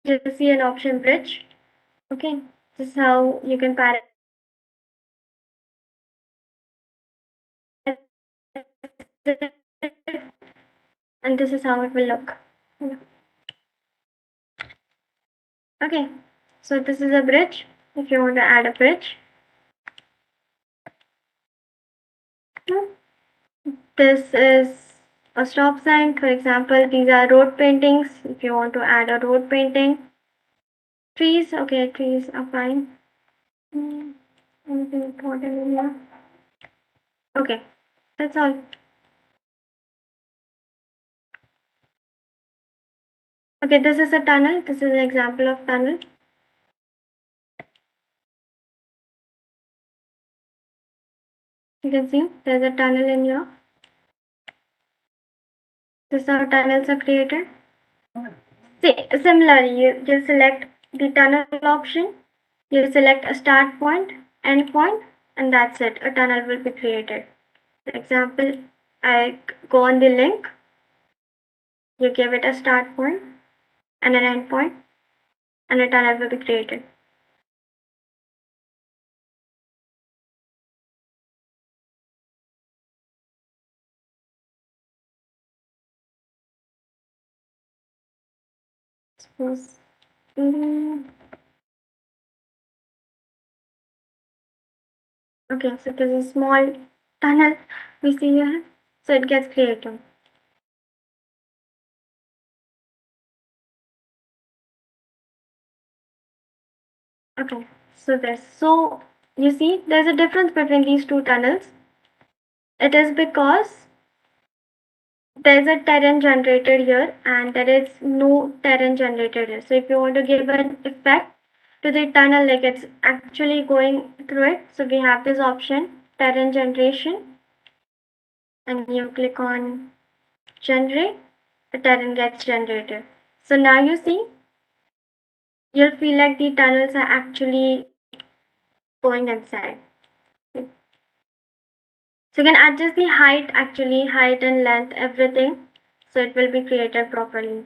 you see an option bridge. Okay, this is how you can parameterize, and this is how it will look. Okay, So this is a bridge, if you want to add a bridge. This is a stop sign. For example, these are road paintings, if you want to add a road painting. Trees, okay, trees are fine. Anything important in here? Okay, that's all. Okay, this is a tunnel. This is an example of tunnel. You can see there's a tunnel in here. This is how tunnels are created. See, similarly, you select the tunnel option. You select a start point, end point, and that's it. A tunnel will be created. For example, I go on the link. You give it a start point and an end point, and a tunnel will be created. Suppose. Okay, so there's a small tunnel we see here, so it gets created. Okay, so you see there's a difference between these two tunnels. It is because there's a terrain generated here and there is no terrain generated here. So if you want to give an effect to the tunnel, like it's actually going through it, so we have this option, terrain generation, and you click on generate, the terrain gets generated. So now you see, you'll feel like the tunnels are actually going inside. So you can adjust the height, actually height and length, everything, so it will be created properly.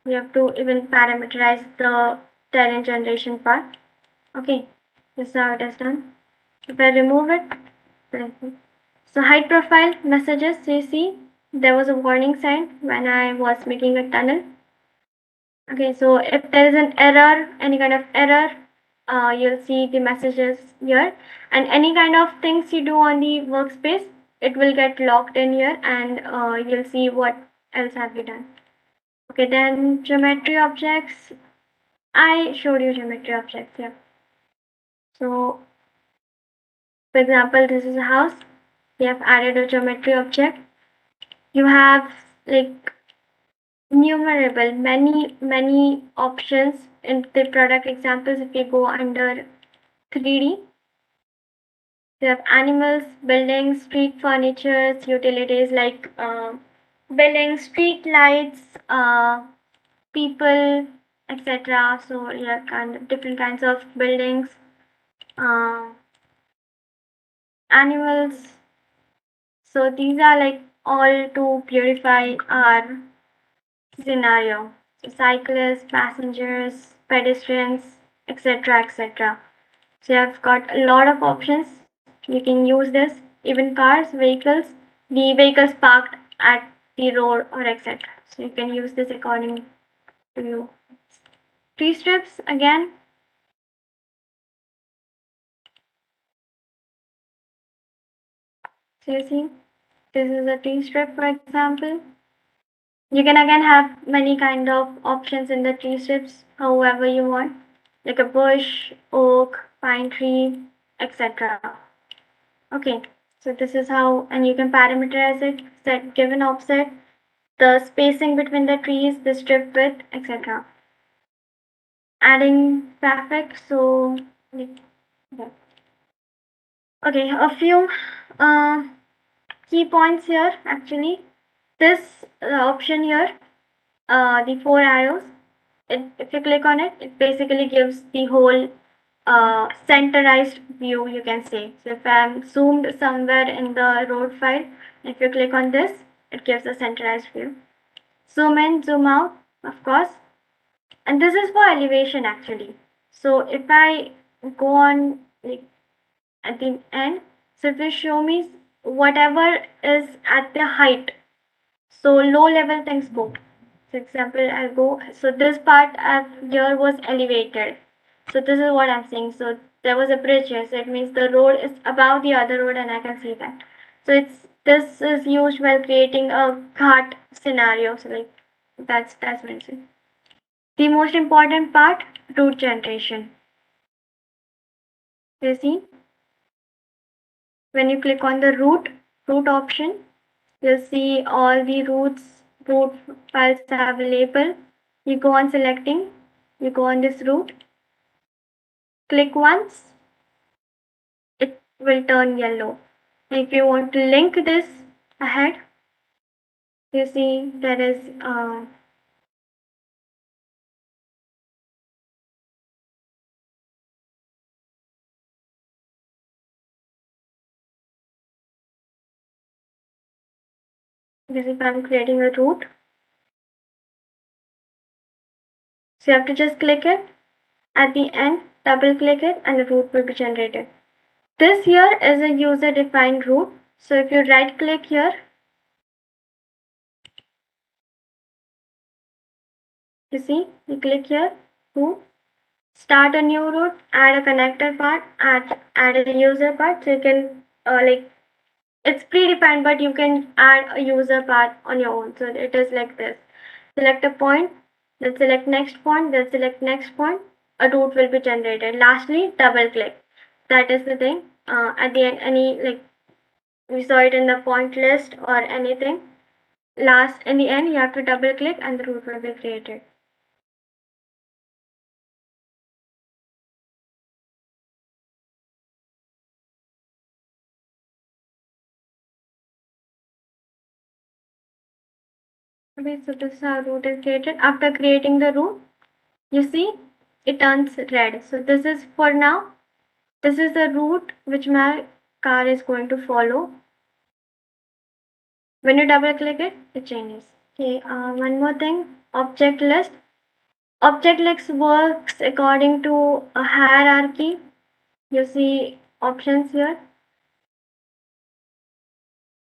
We have to even parameterize the terrain generation part. Okay, this is how it is done. If I remove it, so height profile messages, so you see there was a warning sign when I was making a tunnel. Okay, so if there is an error, any kind of error, you'll see the messages here, and any kind of things you do on the workspace, it will get locked in here, and you'll see what else have you done. Okay, then geometry objects. I showed you geometry objects here. So, for example, this is a house. We have added a geometry object. You have like numerable, many options in the product examples. If you go under 3D, you have animals, buildings, street furniture, utilities like buildings, street lights, people, etc. So you have kind of different kinds of buildings, uh, animals. So these are like all to purify our scenario. So cyclists, passengers, pedestrians, etc. etc. So you have got a lot of options. You can use this. Even cars, vehicles, the vehicles parked at the road or etc. So you can use this according to you. Tree strips again. So you see, this is a tree strip for example. You can again have many kind of options in the tree strips, however you want, like a bush, oak, pine tree, etc. Okay, so this is how, and you can parameterize it, set given offset, the spacing between the trees, the strip width, etc. Adding traffic, so okay, a few key points here actually. This option here, the four arrows, if you click on it, it basically gives the whole centerized view, you can say. So if I'm zoomed somewhere in the road file, if you click on this, it gives a centerized view. Zoom in, zoom out, of course. And this is for elevation actually. So if I go on like at the end, so if you show me whatever is at the height, so low level things go. For example, I'll go, so this part here was elevated. So this is what I'm saying. So there was a bridge here, so it means the road is above the other road and I can see that. So this is used while creating a cart scenario. So like that's mentioned. The most important part, route generation. You see, when you click on the route option, you'll see all the route files available. You go on selecting, you go on this route, click once, it will turn yellow. If you want to link this ahead, you see there is this if I'm creating a route. So you have to just click it. At the end, double click it and the route will be generated. This here is a user defined route. So if you right click here, you see, you click here, route, start a new route, add a connector part, add a user part. So you can like it's predefined, but you can add a user part on your own. So it is like this. Select a point, then select next point, then select next point. A route will be generated. Lastly, double click. That is the thing. At the end, any like we saw it in the point list or anything. Last in the end, you have to double click and the route will be created. Okay, so this is how route is created. After creating the route, you see it turns red. So this is for now. This is the route which my car is going to follow. When you double click it, it changes. Okay, one more thing, object list. Object list works according to a hierarchy. You see options here.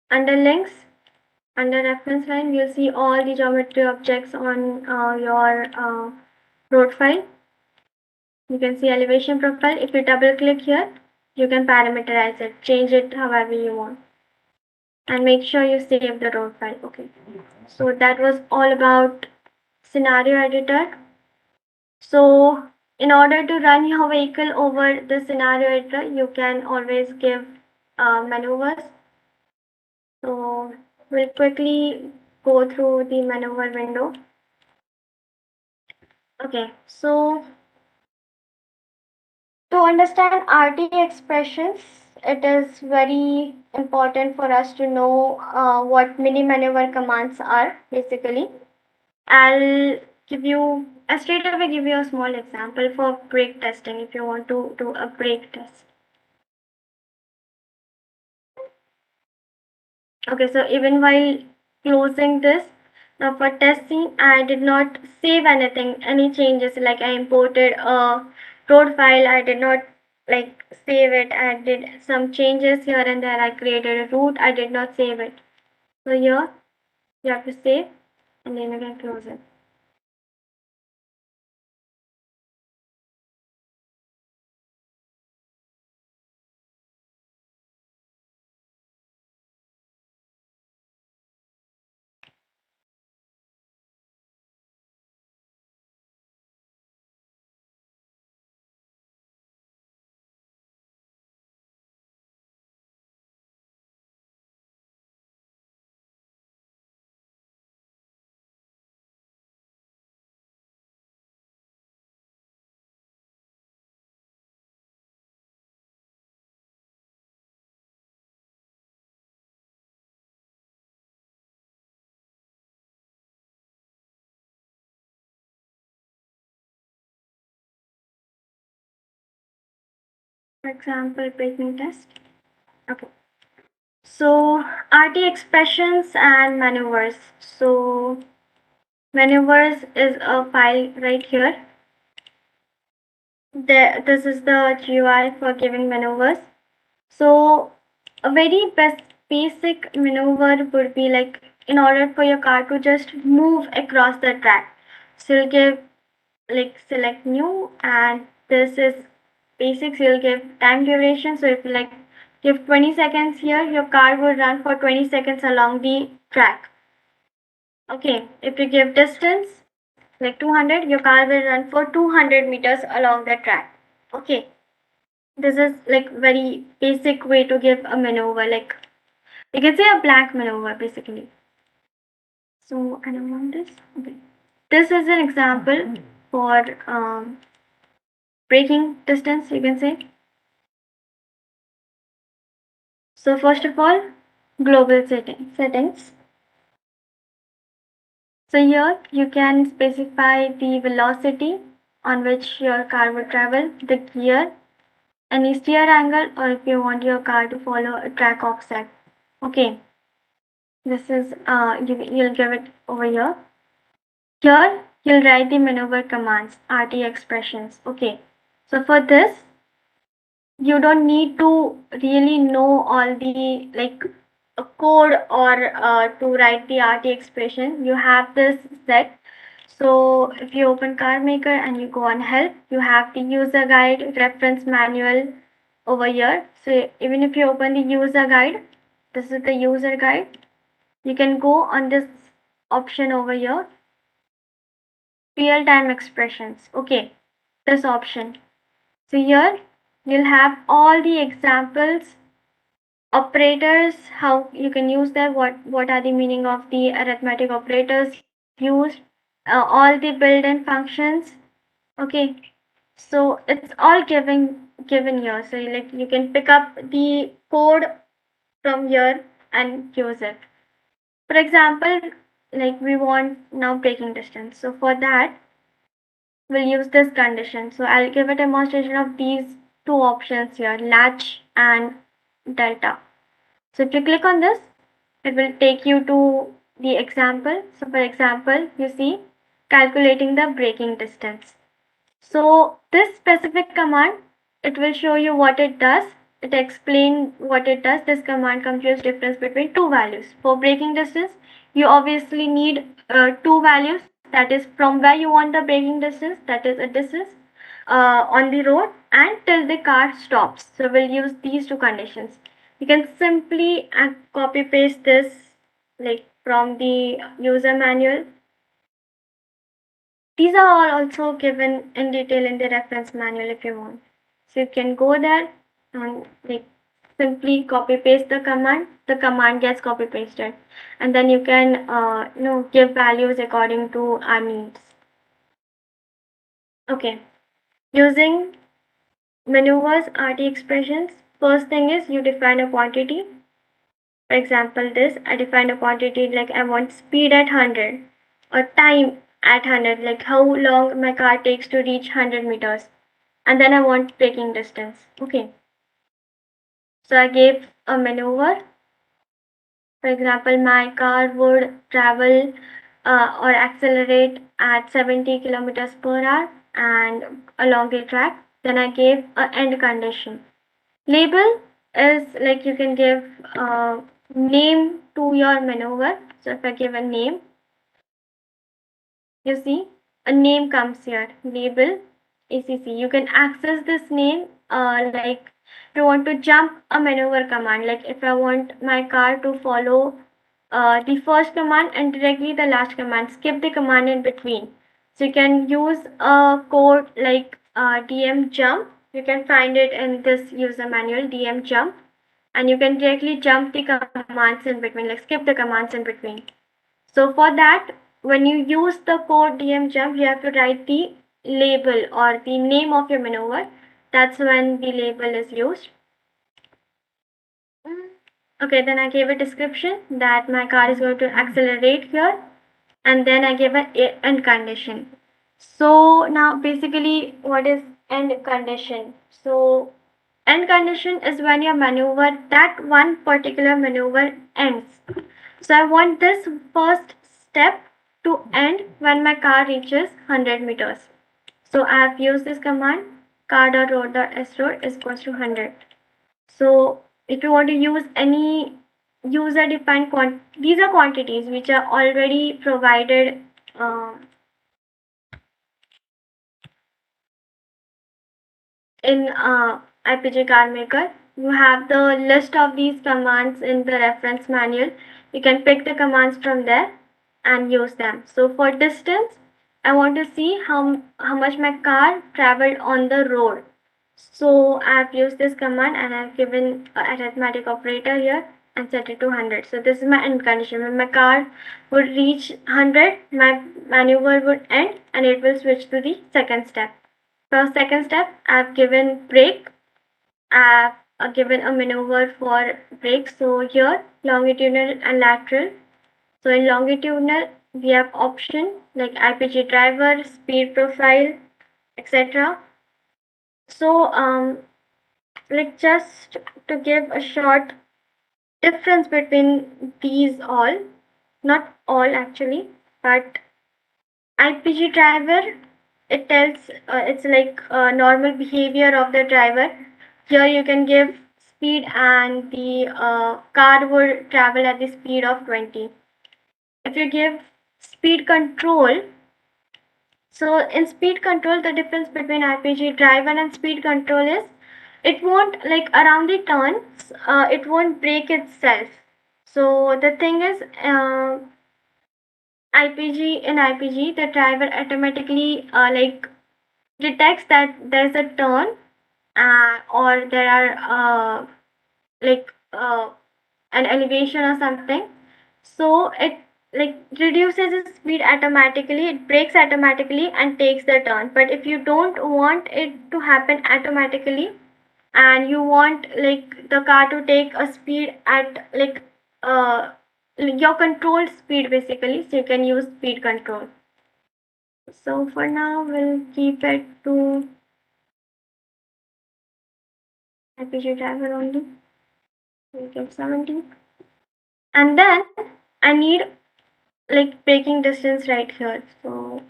Under links, under reference line, you'll see all the geometry objects on your road file. You can see elevation profile. If you double click here, you can parameterize it, change it however you want. And make sure you save the road file. Okay. So that was all about scenario editor. So in order to run your vehicle over the scenario editor, you can always give maneuvers. So we'll quickly go through the maneuver window. Okay, so to understand RT expressions, it is very important for us to know what mini maneuver commands are basically. I'll straight away give you a small example for brake testing if you want to do a brake test. Okay, so even while closing this, now for testing, I did not save anything, any changes, like I imported a road file, I did not like save it, I did some changes here and there, I created a route, I did not save it. So here, you have to save and then you can close it. For example, braking test. Okay. So RT expressions and maneuvers. So maneuvers is a file right here. This is the GUI for giving maneuvers. So a very basic maneuver would be like in order for your car to just move across the track. So you'll give like select new and this is basics. You'll give time duration. So if you like give 20 seconds here, your car will run for 20 seconds along the track. Okay, if you give distance like 200, your car will run for 200 meters along the track. Okay, this is like very basic way to give a maneuver, like you can say a blank maneuver basically. So I don't want this. Okay, this is an example for braking distance, you can say. So first of all, global settings. So here you can specify the velocity on which your car will travel, the gear, any steer angle, or if you want your car to follow a track offset. Okay, this is you'll give it over here. Here you'll write the maneuver commands, RT expressions. Okay, so for this you don't need to really know all the like a code or to write the RT expression. You have this set. So if you open carmaker and you go on help, you have the user guide reference manual over here. So even if you open the user guide, this is the user guide. You can go on this option over here, real time expressions. Okay, this option. So here you'll have all the examples, operators, how you can use them, what are the meaning of the arithmetic operators used, all the built-in functions. Okay, so it's all given here. So like you can pick up the code from here and use it. For example, like we want now braking distance. So for that, we'll use this condition. So I'll give a demonstration of these two options here, latch and delta. So if you click on this, it will take you to the example. So for example, you see calculating the braking distance. So this specific command, it will show you what it does. It explains what it does. This command computes difference between two values. For braking distance, you obviously need two values. That is from where you want the braking distance, that is a distance on the road, and till the car stops. So we'll use these two conditions. You can simply copy paste this like from the user manual. These are all also given in detail in the reference manual if you want. So you can go there and like simply copy paste the command gets copy pasted, and then you can give values according to our needs. Okay, using maneuvers RT expressions, first thing is you define a quantity. For example, this I define a quantity like I want speed at 100 or time at 100, like how long my car takes to reach 100 meters, and then I want braking distance. Okay, so I gave a maneuver. For example, my car would travel or accelerate at 70 kilometers per hour and along the track. Then I gave a end condition. Label is like you can give a name to your maneuver. So if I give a name, you see a name comes here, label ACC. You can access this name like if you want to jump a maneuver command, like if I want my car to follow the first command and directly the last command, skip the command in between. So you can use a code like DM jump. You can find it in this user manual, DM jump, and you can directly jump the commands in between, like skip the commands in between. So for that, when you use the code DM jump, you have to write the label or the name of your maneuver. That's when the label is used. Okay, then I gave a description that my car is going to accelerate here, and then I gave an end condition. So now basically what is end condition? So end condition is when your maneuver, that one particular maneuver ends. So I want this first step to end when my car reaches 100 meters. So I have used this command car.road.sroad is equals to 100. So if you want to use any user defined these are quantities which are already provided in IPG carmaker. You have the list of these commands in the reference manual. You can pick the commands from there and use them. So for distance, I want to see how much my car traveled on the road. So I've used this command and I've given an arithmetic operator here and set it to 100. So this is my end condition. When my car would reach 100, my maneuver would end and it will switch to the second step. For second step, I've given brake. I've given a maneuver for brake. So here, longitudinal and lateral. So in longitudinal, we have option like IPG driver, speed profile, etc. So like just to give a short difference between these all, not all actually, but IPG driver, it tells it's like normal behavior of the driver. Here you can give speed and the car would travel at the speed of 20. If you give speed control, so in speed control, the difference between IPG driver and speed control is it won't like around the turns, it won't break itself. So the thing is, IPG, the driver automatically like detects that there's a turn or there are like an elevation or something. So it like reduces its speed automatically, it brakes automatically and takes the turn. But if you don't want it to happen automatically and you want like the car to take a speed at like your controlled speed basically, so you can use speed control. So for now we'll keep it to IPG driver only. We'll give 70. And then I need like braking distance right here. So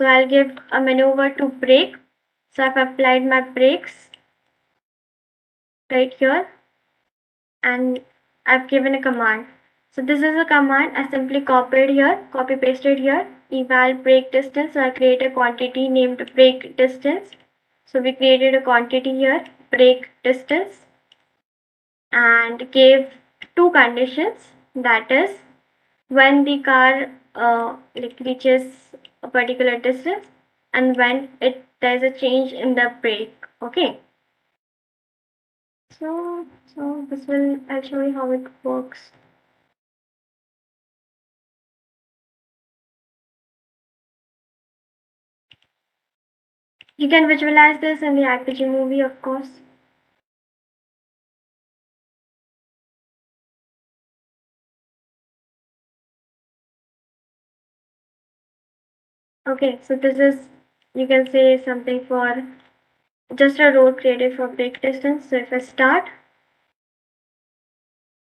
I'll give a maneuver to brake. So I've applied my brakes right here and I've given a command. So this is a command I simply copied here, copy pasted here, eval brake distance. So I create a quantity named brake distance. So we created a quantity here, brake distance, and gave two conditions, that is when the car like reaches a particular distance and when there's a change in the brake. Okay, so this will, I'll show you how it works. You can visualize this in the IPG movie, of course. Okay, so this is, you can say something for just a road created for brake distance. So if I start,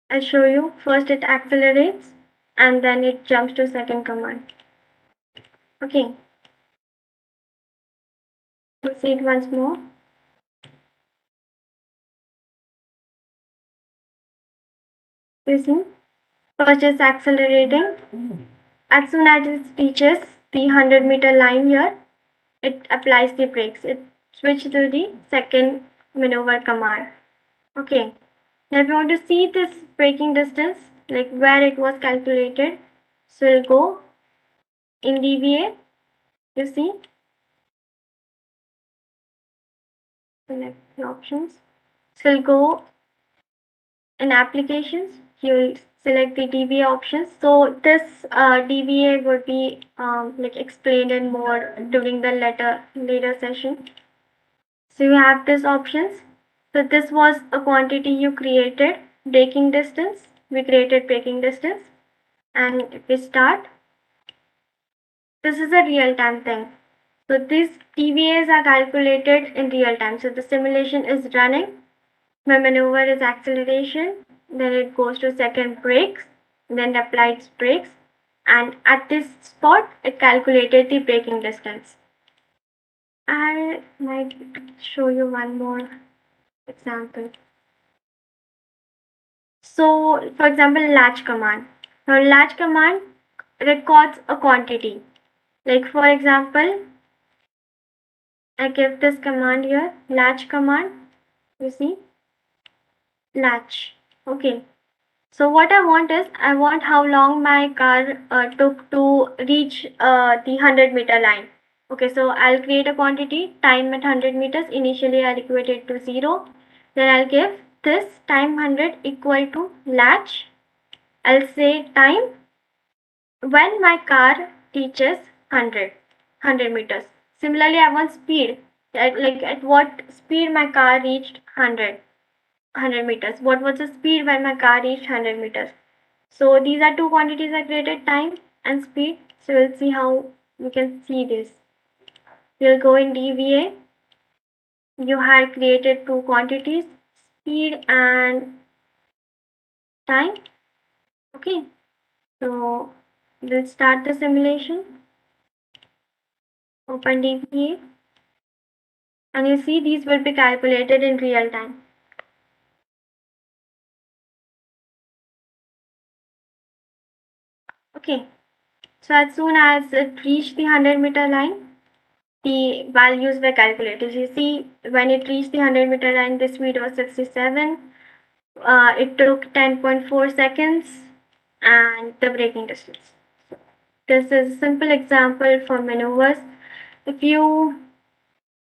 I'll show you. First it accelerates and then it jumps to second command. Okay, we'll see it once more. You see, first it's accelerating. As soon as it reaches the 100-meter line here, it applies the brakes. It switches to the second maneuver command. Okay. Now if you want to see this braking distance, like where it was calculated, so we'll go in DVA, you see, select the options. So we'll go in applications, you'll select the DVA options. So this DVA would be like explained in more during the later session. So you have these options. So this was a quantity you created, braking distance. We created braking distance. And if we start, this is a real-time thing. So these TVAs are calculated in real time. So the simulation is running. My maneuver is acceleration. Then it goes to second brakes. Then applies brakes. And at this spot, it calculated the braking distance. I might show you one more example. So, for example, latch command. Now, latch command records a quantity. Like, for example, I give this command here, latch command. You see, latch. Okay. So what I want is, I want how long my car took to reach the 100-meter line. Okay, so I'll create a quantity, time at 100 meters. Initially, I'll equate it to 0. Then I'll give this time 100 equal to latch. I'll say time when my car reaches 100 meters. Similarly, I want speed, like at what speed my car reached 100 meters. What was the speed when my car reached 100 meters? So these are two quantities I created, time and speed. So we'll see how we can see this. We'll go in DVA. You had created two quantities, speed and time. Okay, so we'll start the simulation. Open DVA. And you see these will be calculated in real time. Okay, so as soon as it reached the 100-meter line, the values were calculated. You see, when it reached the 100-meter line, the speed was 67. It took 10.4 seconds, and the braking distance. This is a simple example for maneuvers. If you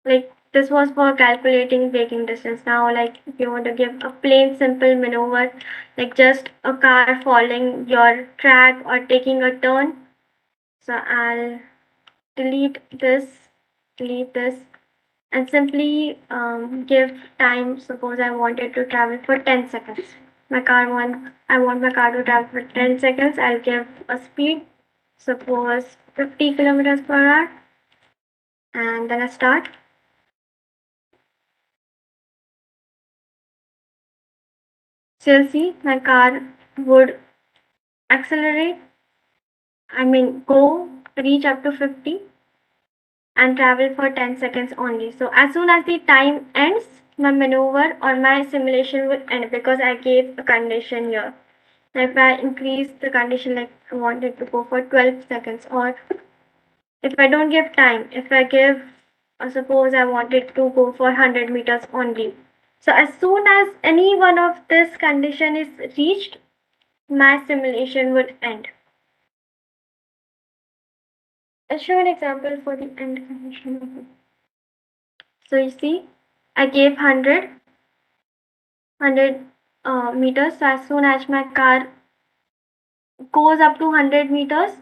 like, this was for calculating braking distance. Now, like, if you want to give a plain simple maneuver, like just a car following your track or taking a turn. So I'll delete this, and simply give time. Suppose I wanted to travel for 10 seconds. I want my car to travel for 10 seconds. I'll give a speed, suppose 50 kilometers per hour, and then I start. So you'll see my car would accelerate, go reach up to 50 and travel for 10 seconds only. So as soon as the time ends, my maneuver or my simulation will end because I gave a condition here. If I increase the condition, like I wanted to go for 12 seconds, or if I don't give time, if I give, suppose I wanted to go for 100 meters only. So as soon as any one of this condition is reached, my simulation would end. I'll show an example for the end condition. So you see, I gave 100 meters. So as soon as my car goes up to 100 meters,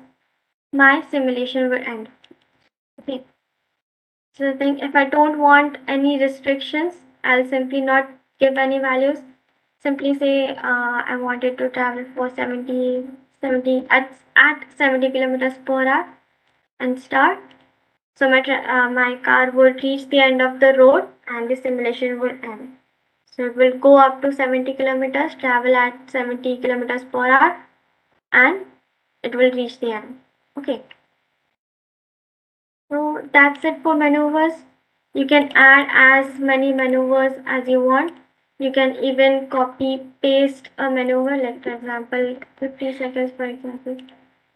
my simulation will end. Okay. So I think if I don't want any restrictions, I'll simply not give any values. Simply say I wanted to travel for 70 at 70 kilometers per hour and start. So my car would reach the end of the road and the simulation will end. So it will go up to 70 kilometers, travel at 70 kilometers per hour, and it will reach the end. Okay. So that's it for maneuvers. You can add as many maneuvers as you want. You can even copy paste a maneuver, like for example 50 seconds for example,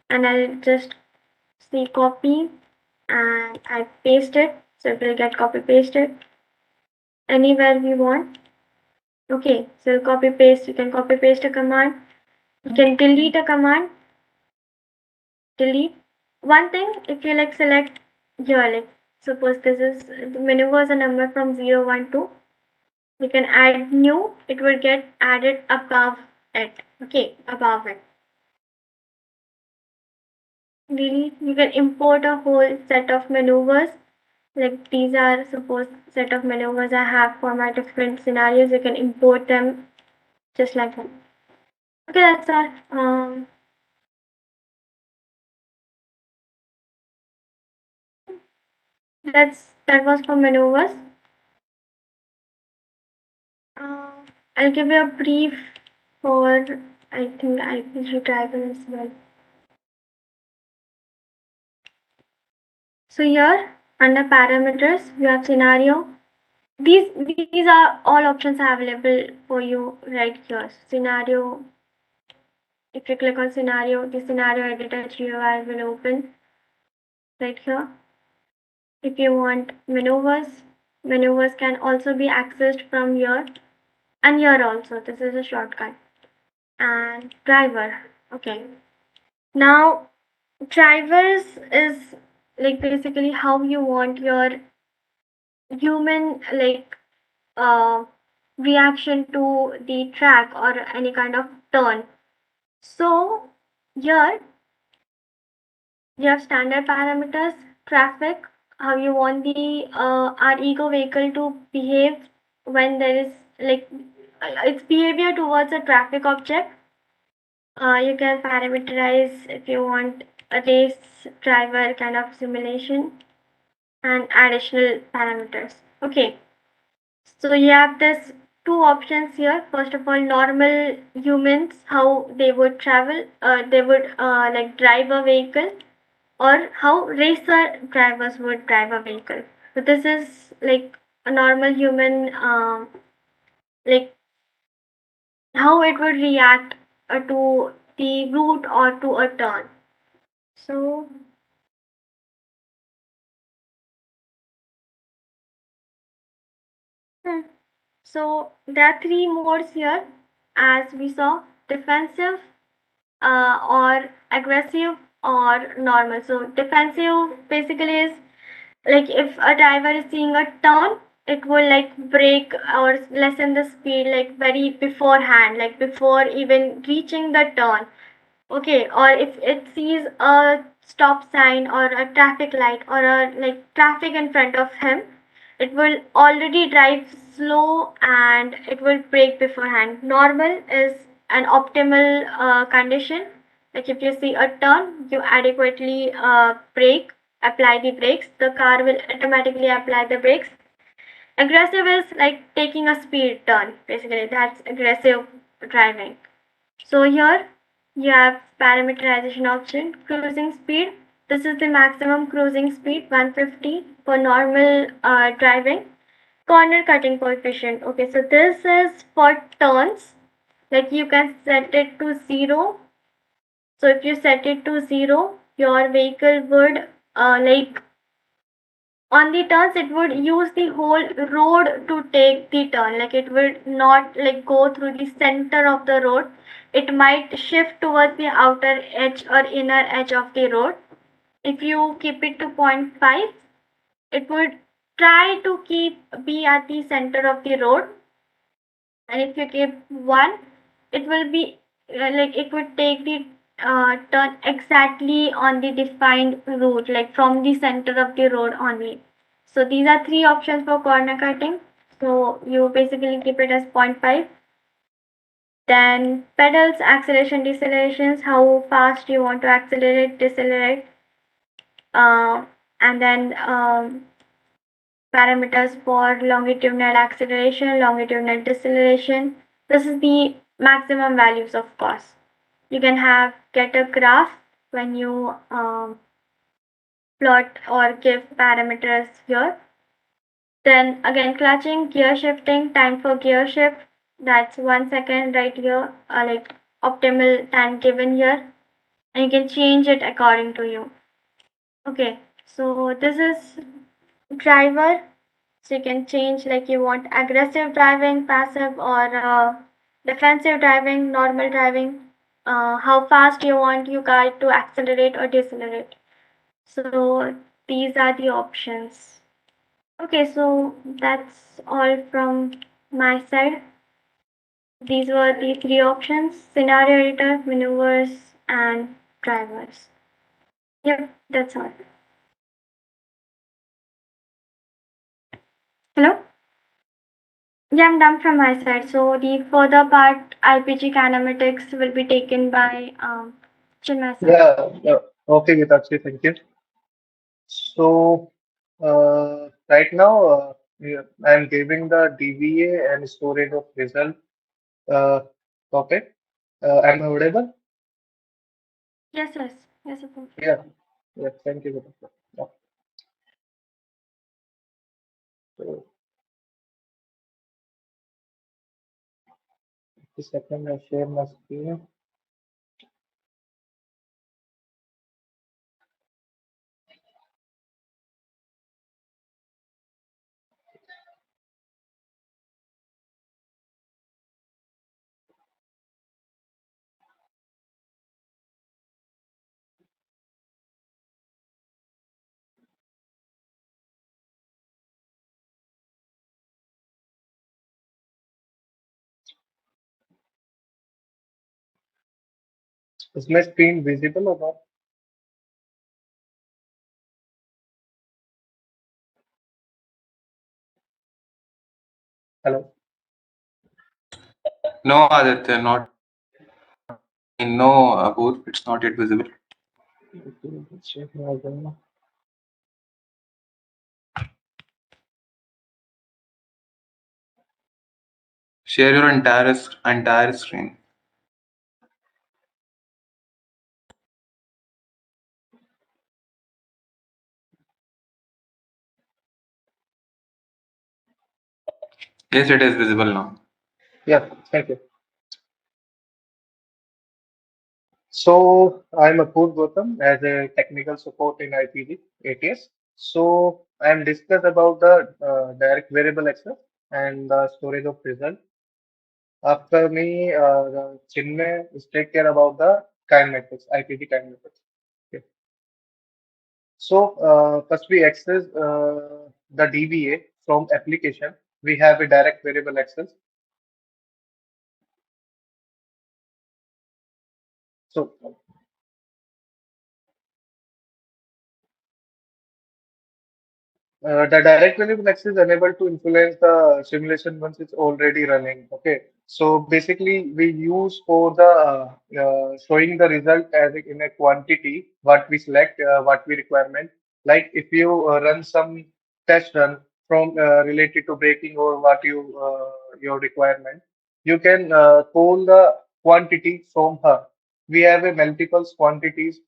and I'll just see copy and I paste it, so it will get copy pasted anywhere we want. Okay, so copy paste, you can copy paste a command, you can delete a command, delete. One thing, if you like select here, like suppose this is the maneuvers a number from 0 1 2, you can add new, it will get added above it. Okay, above it. Delete, you can import a whole set of maneuvers, like these are suppose set of maneuvers I have for my different scenarios. You can import them just like that. Okay, that's all. That was for maneuvers. Uh, I'll give you a brief for, I think, IPG driver as well. So here under parameters we have scenario. These are all options are available for you right here. Scenario. If you click on scenario, the scenario editor GUI will open right here. If you want maneuvers can also be accessed from here and here also. This is a shortcut. And driver. Okay. Now drivers is like basically how you want your human uh, reaction to the track or any kind of turn. So here you have standard parameters, traffic, how you want the our ego vehicle to behave when there is like its behavior towards a traffic object. You can parameterize if you want a race driver kind of simulation and additional parameters. Okay, so you have this two options here. First of all, normal humans, how they would travel, they would like drive a vehicle, or how racer drivers would drive a vehicle. So this is like a normal human, like how it would react to the route or to a turn. So, hmm, so there are three modes here, as we saw: defensive, or aggressive, or normal. So defensive basically is like if a driver is seeing a turn, it will like brake or lessen the speed like very beforehand, like before even reaching the turn. Okay, or if it sees a stop sign or a traffic light or a like traffic in front of him, it will already drive slow and it will brake beforehand. Normal is an optimal condition. Like if you see a turn, you adequately brake, apply the brakes. The car will automatically apply the brakes. Aggressive is like taking a speed turn. Basically, that's aggressive driving. So here you have parameterization option, cruising speed. This is the maximum cruising speed, 150 for normal driving. Corner cutting coefficient. Okay, so this is for turns. Like you can set it to 0. So if you set it to 0, your vehicle would like on the turns it would use the whole road to take the turn, like it would not like go through the center of the road. It might shift towards the outer edge or inner edge of the road. If you keep it to zero point 0.5, it would try to keep be at the center of the road, and if you keep 1, it will be like it would take the turn exactly on the defined route, like from the center of the road only. So these are three options for corner cutting. So you basically keep it as zero point 0.5. Then pedals, acceleration, decelerations, how fast you want to accelerate, decelerate, uh, and then parameters for longitudinal acceleration, longitudinal deceleration. This is the maximum values of course. You can have get a graph when you plot or give parameters here. Then again clutching, gear shifting, time for gear shift. That's 1 second right here, like optimal time given here, and you can change it according to you. Okay, so this is driver. So you can change like you want aggressive driving, passive, or defensive driving, normal driving, how fast you want your car to accelerate or decelerate. So these are the options. Okay, so that's all from my side. These were the three options: scenario editor, maneuvers, and drivers. Yep, that's all. Hello? Yeah, I'm done from my side. So the further part, IPG kinematics, will be taken by Chinmay sir. Okay, Gitakshi, thank you. So, right now, yeah, I'm giving the DVA and storage of result uh, topic. I'm audible? Yes, yes, yes, of course. Yeah, yeah, thank you, Gitakshi. Yeah. So, the second, I share my screen. Is my screen visible or not? Hello? No, Aditya, not. No, Abur, it's not yet visible. Okay, let's check now. Share your entire screen. Yes, it is visible now. Yeah, thank you. So I'm Apurv Gautam as a technical support in IPG ATS. So I'm discuss about the direct variable access and the storage of result. After me, the Chinmay is take care about the kind metrics, IPG kind metrics. Okay. So first we access the DBA from application. We have a direct variable access. So the direct variable access is unable to influence the simulation once it's already running. Okay, so basically we use for the showing the result as in a quantity what we select, what we requirement. Like if you run some test run from related to braking or what you your requirement, you can call the quantity from her. We have a multiple quantities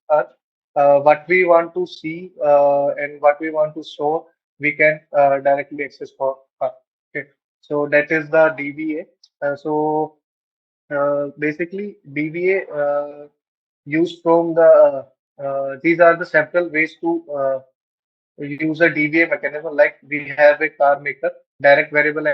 what we want to see and what we want to show we can directly access for her. Okay, so that is the DBA. Basically, DBA used from the these are the several ways to use a DBA mechanism. Like we have a car maker, direct variable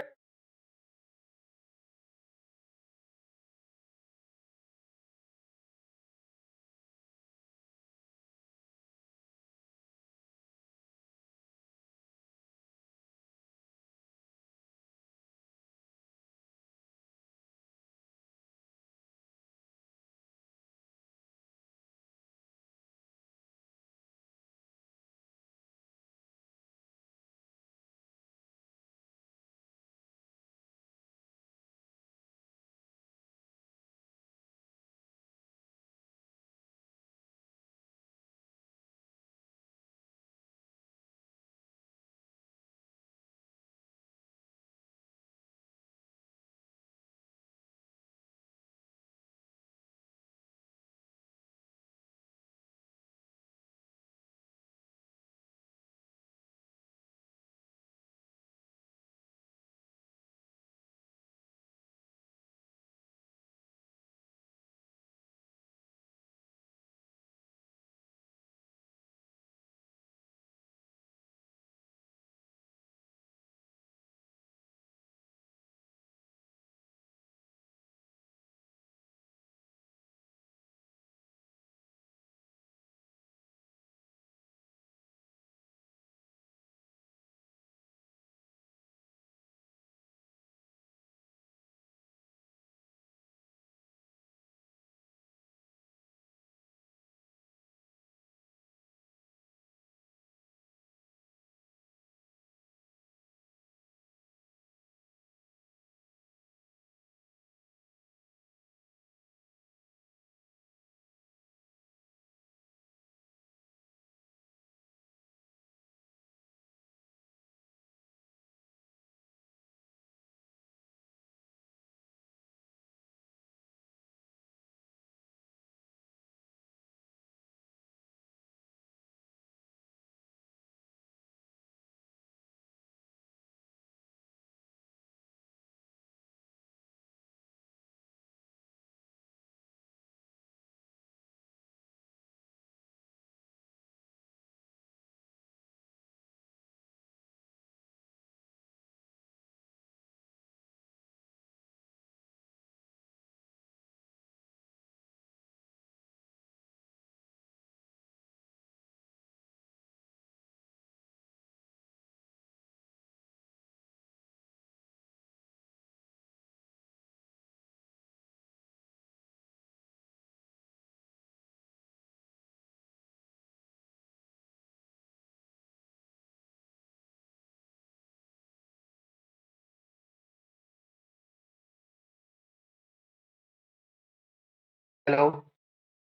Hello,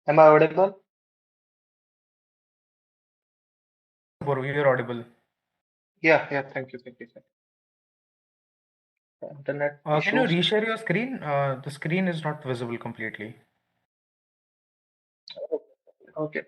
am I audible? Yes, Apurva, you're audible. Yeah, yeah, thank you. Internet Can you issues. reshare your screen? The screen is not visible completely. Okay.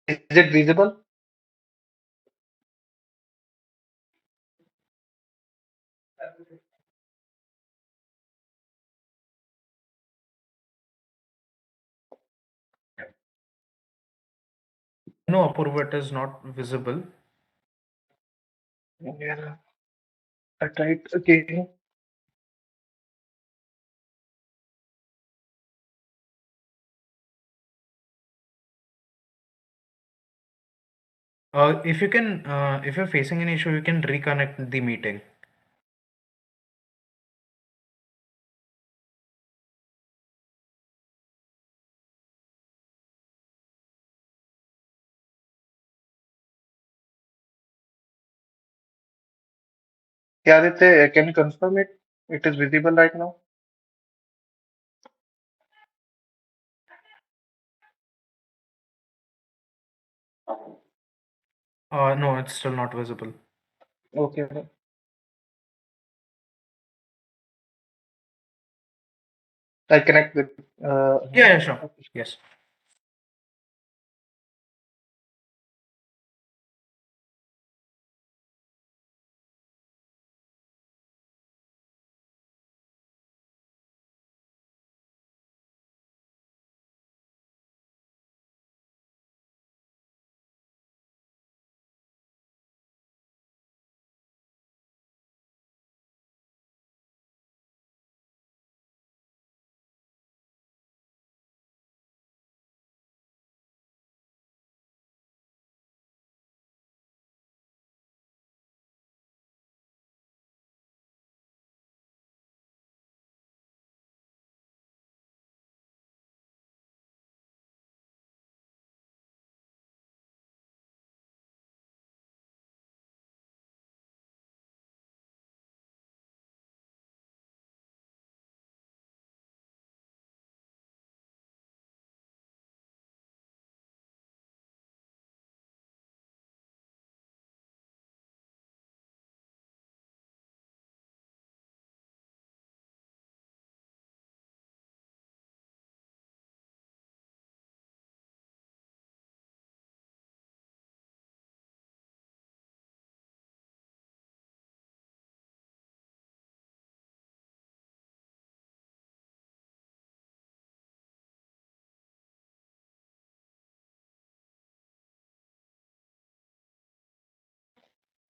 Is it visible? No, Apurva, it is not visible. Yeah, I tried again. If you can, if you're facing an issue, you can reconnect the meeting. Yeah, Aditya, can you confirm it? It is visible right now. No, it's still not visible. Okay. I connect with Yeah, sure. okay. Yes.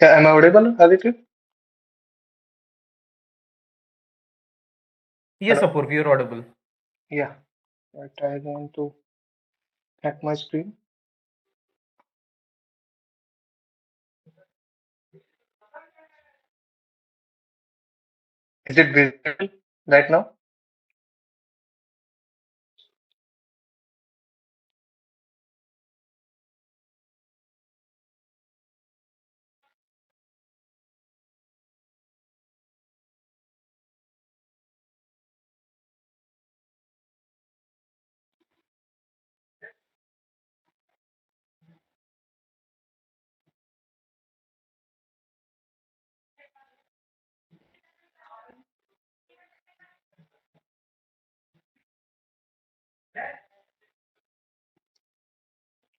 Yeah, am I audible, Aditya? Yes, Hello. Apurva, you're audible. Yeah. Right, I want to connect my screen. Is it visible right now?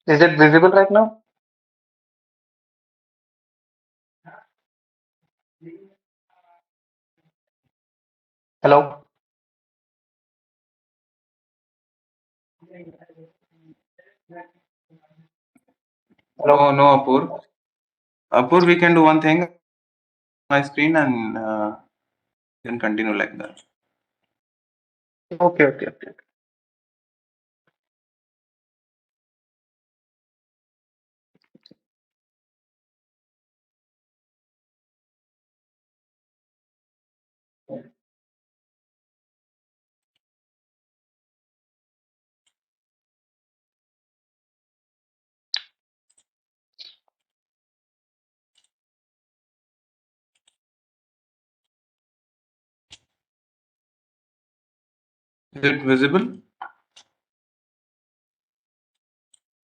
Is it visible right now? Hello. No, Hello. no, Apur. Apur, we can do one thing. My screen and you can continue like that. Okay, okay, okay. Is it visible?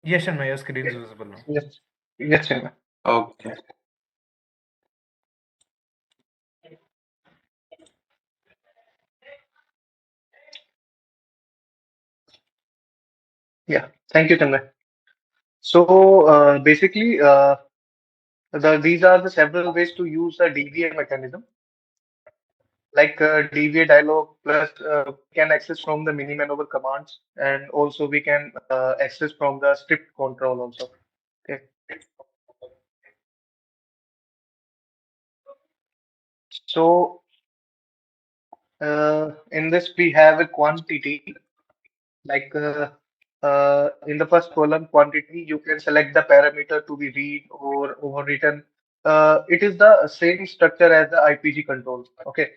Yes, and my screen is visible now. Yes, yes, Chinmay. Okay. Yeah, thank you, Chinmay. So basically, these are the several ways to use the DVA mechanism. Like DVA dialog plus can access from the mini maneuver commands, and also we can access from the script control also. Okay. So in this we have a quantity. Like in the first column quantity, you can select the parameter to be read or overwritten. It is the same structure as the IPG control. Okay.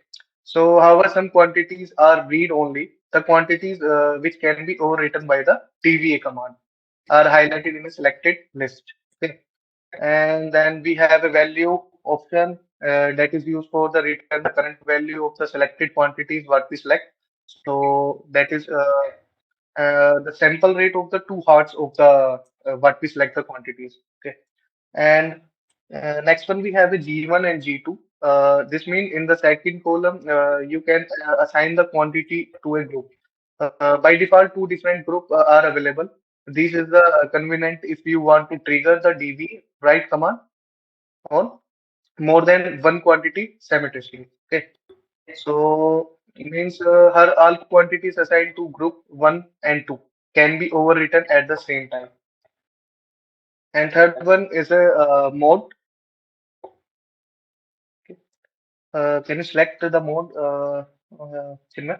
So, however, some quantities are read only. The quantities which can be overwritten by the TVA command are highlighted in a selected list. Okay. And then we have a value option that is used for the return the current value of the selected quantities what we select. So that is the sample rate of the two hearts of the what we select the quantities. Okay, and next one we have a G1 and G2. This means in the second column you can assign the quantity to a group. By default, two different group are available. This is the convenient if you want to trigger the DV write command on more than one quantity simultaneously. Okay, so it means her all quantities assigned to group 1 and 2 can be overwritten at the same time. And third one is a mode. Okay. Can you select the mode, Chinmay?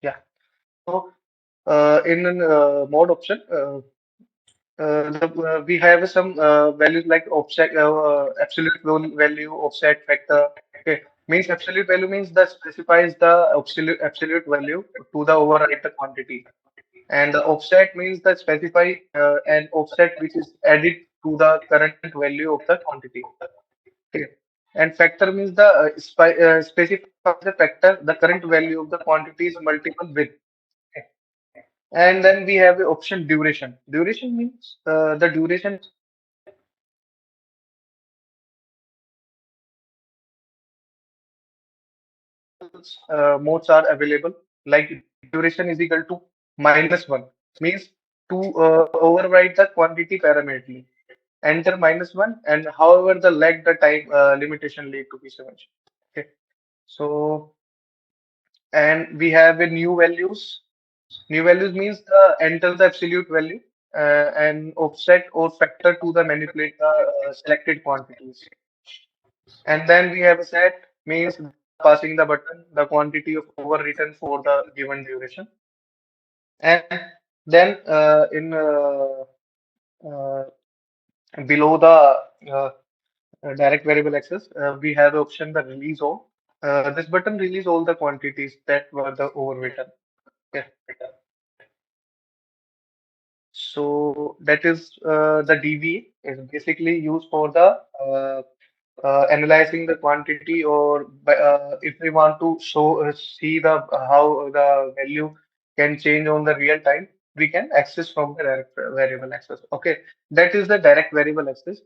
Yeah. So in an mode option, we have some values like offset, absolute value, offset factor. Okay, means absolute value means that specifies the absolute value to the override the quantity, and the offset means that specify an offset which is added to the current value of the quantity. Okay, and factor means the specifies the factor the current value of the quantity is multiple with. Okay. And then we have the option duration. Duration means the duration modes are available. Like duration is equal to -1 means to override the quantity parameter. Enter -1 and however the lag the time limitation lead to be mentioned. Okay. So and we have a new values. New values means enter the absolute value and offset or factor to the manipulate the selected quantities. And then we have a set means passing the button, the quantity of overwritten for the given duration. And then in uh, below the direct variable access, we have the option the release all. This button release all the quantities that were the overwritten. Okay. So that is the DVA is basically used for the analyzing the quantity or if we want to show see the how the value can change on the real time, we can access from the direct variable access. Okay, that is the direct variable access.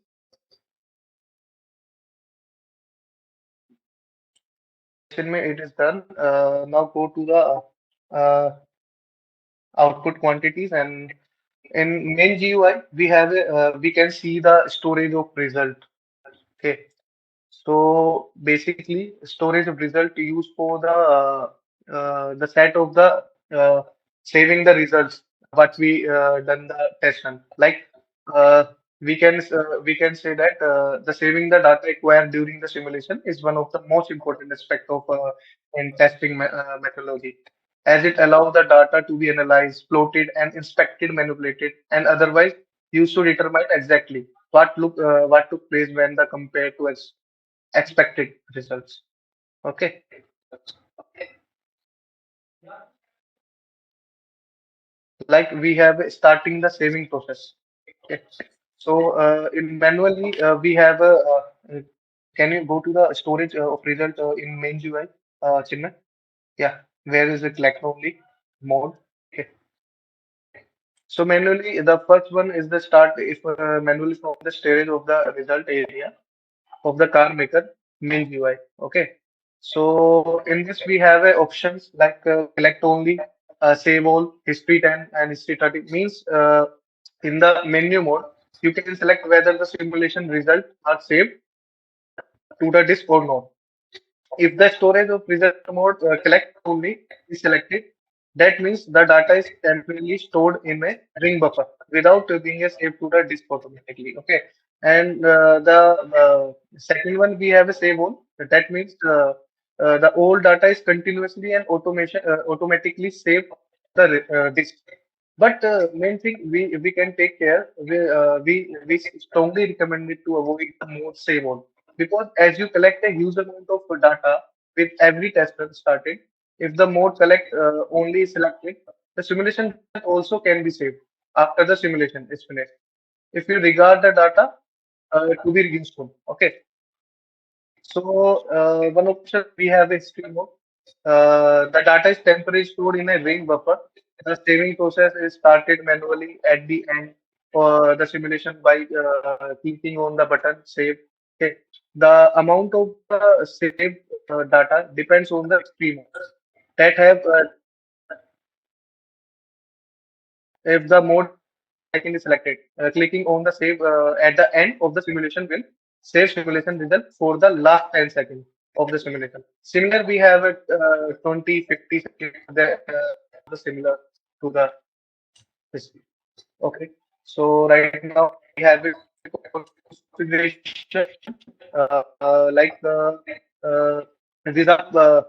It is done. Now go to the output quantities, and in main GUI we have a, we can see the storage of result. Okay, So basically, storage of result used for the set of the saving the results what we done the test run. Like uh, we can say that the saving the data acquired during the simulation is one of the most important aspect of in testing methodology, as it allows the data to be analyzed, plotted, and inspected, manipulated, and otherwise used to determine exactly what took place when the compared to expected results. Okay. Like we have starting the saving process. Okay. So in manually we have a can you go to the storage of result in main UI, Chinmay? Yeah, where is it collect only mode? Okay. So manually the first one is the start if manually from the storage of the result area of the car maker main UI. Okay. So in this we have options like collect only, save all, history 10 and history 30 means in the menu mode you can select whether the simulation result are saved to the disk or not. If the storage of result mode collect only is selected, that means the data is temporarily stored in a ring buffer without being saved to the disk automatically. Okay. And the second one we have a save all. That means the old data is continuously and automatically saved to the disk. But main thing we can take care. We strongly recommend it to avoid the mode save all, because as you collect a huge amount of data with every test run started, if the mode collect only is selected, the simulation also can be saved after the simulation is finished. If you regard the data to be useful, okay. So one option we have is history mode. The data is temporarily stored in a ring buffer. The saving process is started manually at the end for the simulation by clicking on the button save. Okay. The amount of saved data depends on the history mode that have if the mode second is selected. Clicking on the save at the end of the simulation will save simulation result for the last 10 seconds of the simulation. Similar, we have a 20, 50 seconds the similar to the this. Okay. So right now we have a configuration like uh, these are the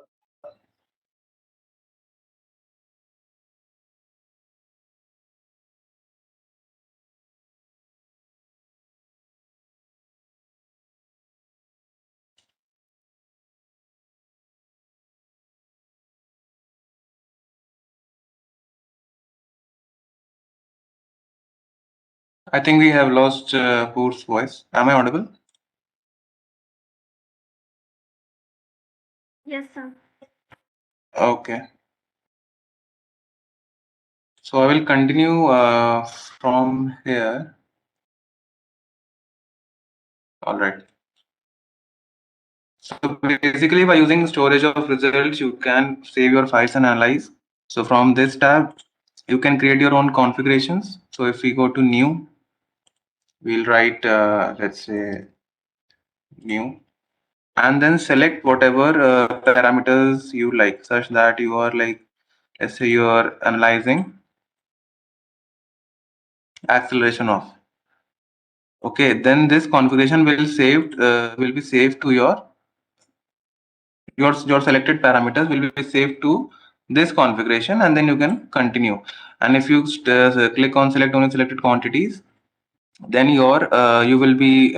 I think we have lost Poor's voice. Am I audible? Yes, sir. Okay. So I will continue from here. All right. So basically, by using storage of results, you can save your files and analyze. So from this tab, you can create your own configurations. So if we go to new, we'll write, let's say, new, and then select whatever parameters you like, such that you are like, let's say you are analyzing acceleration of. Okay, then this configuration will be saved to your selected parameters will be saved to this configuration, and then you can continue. And if you click on select only selected quantities, then you will be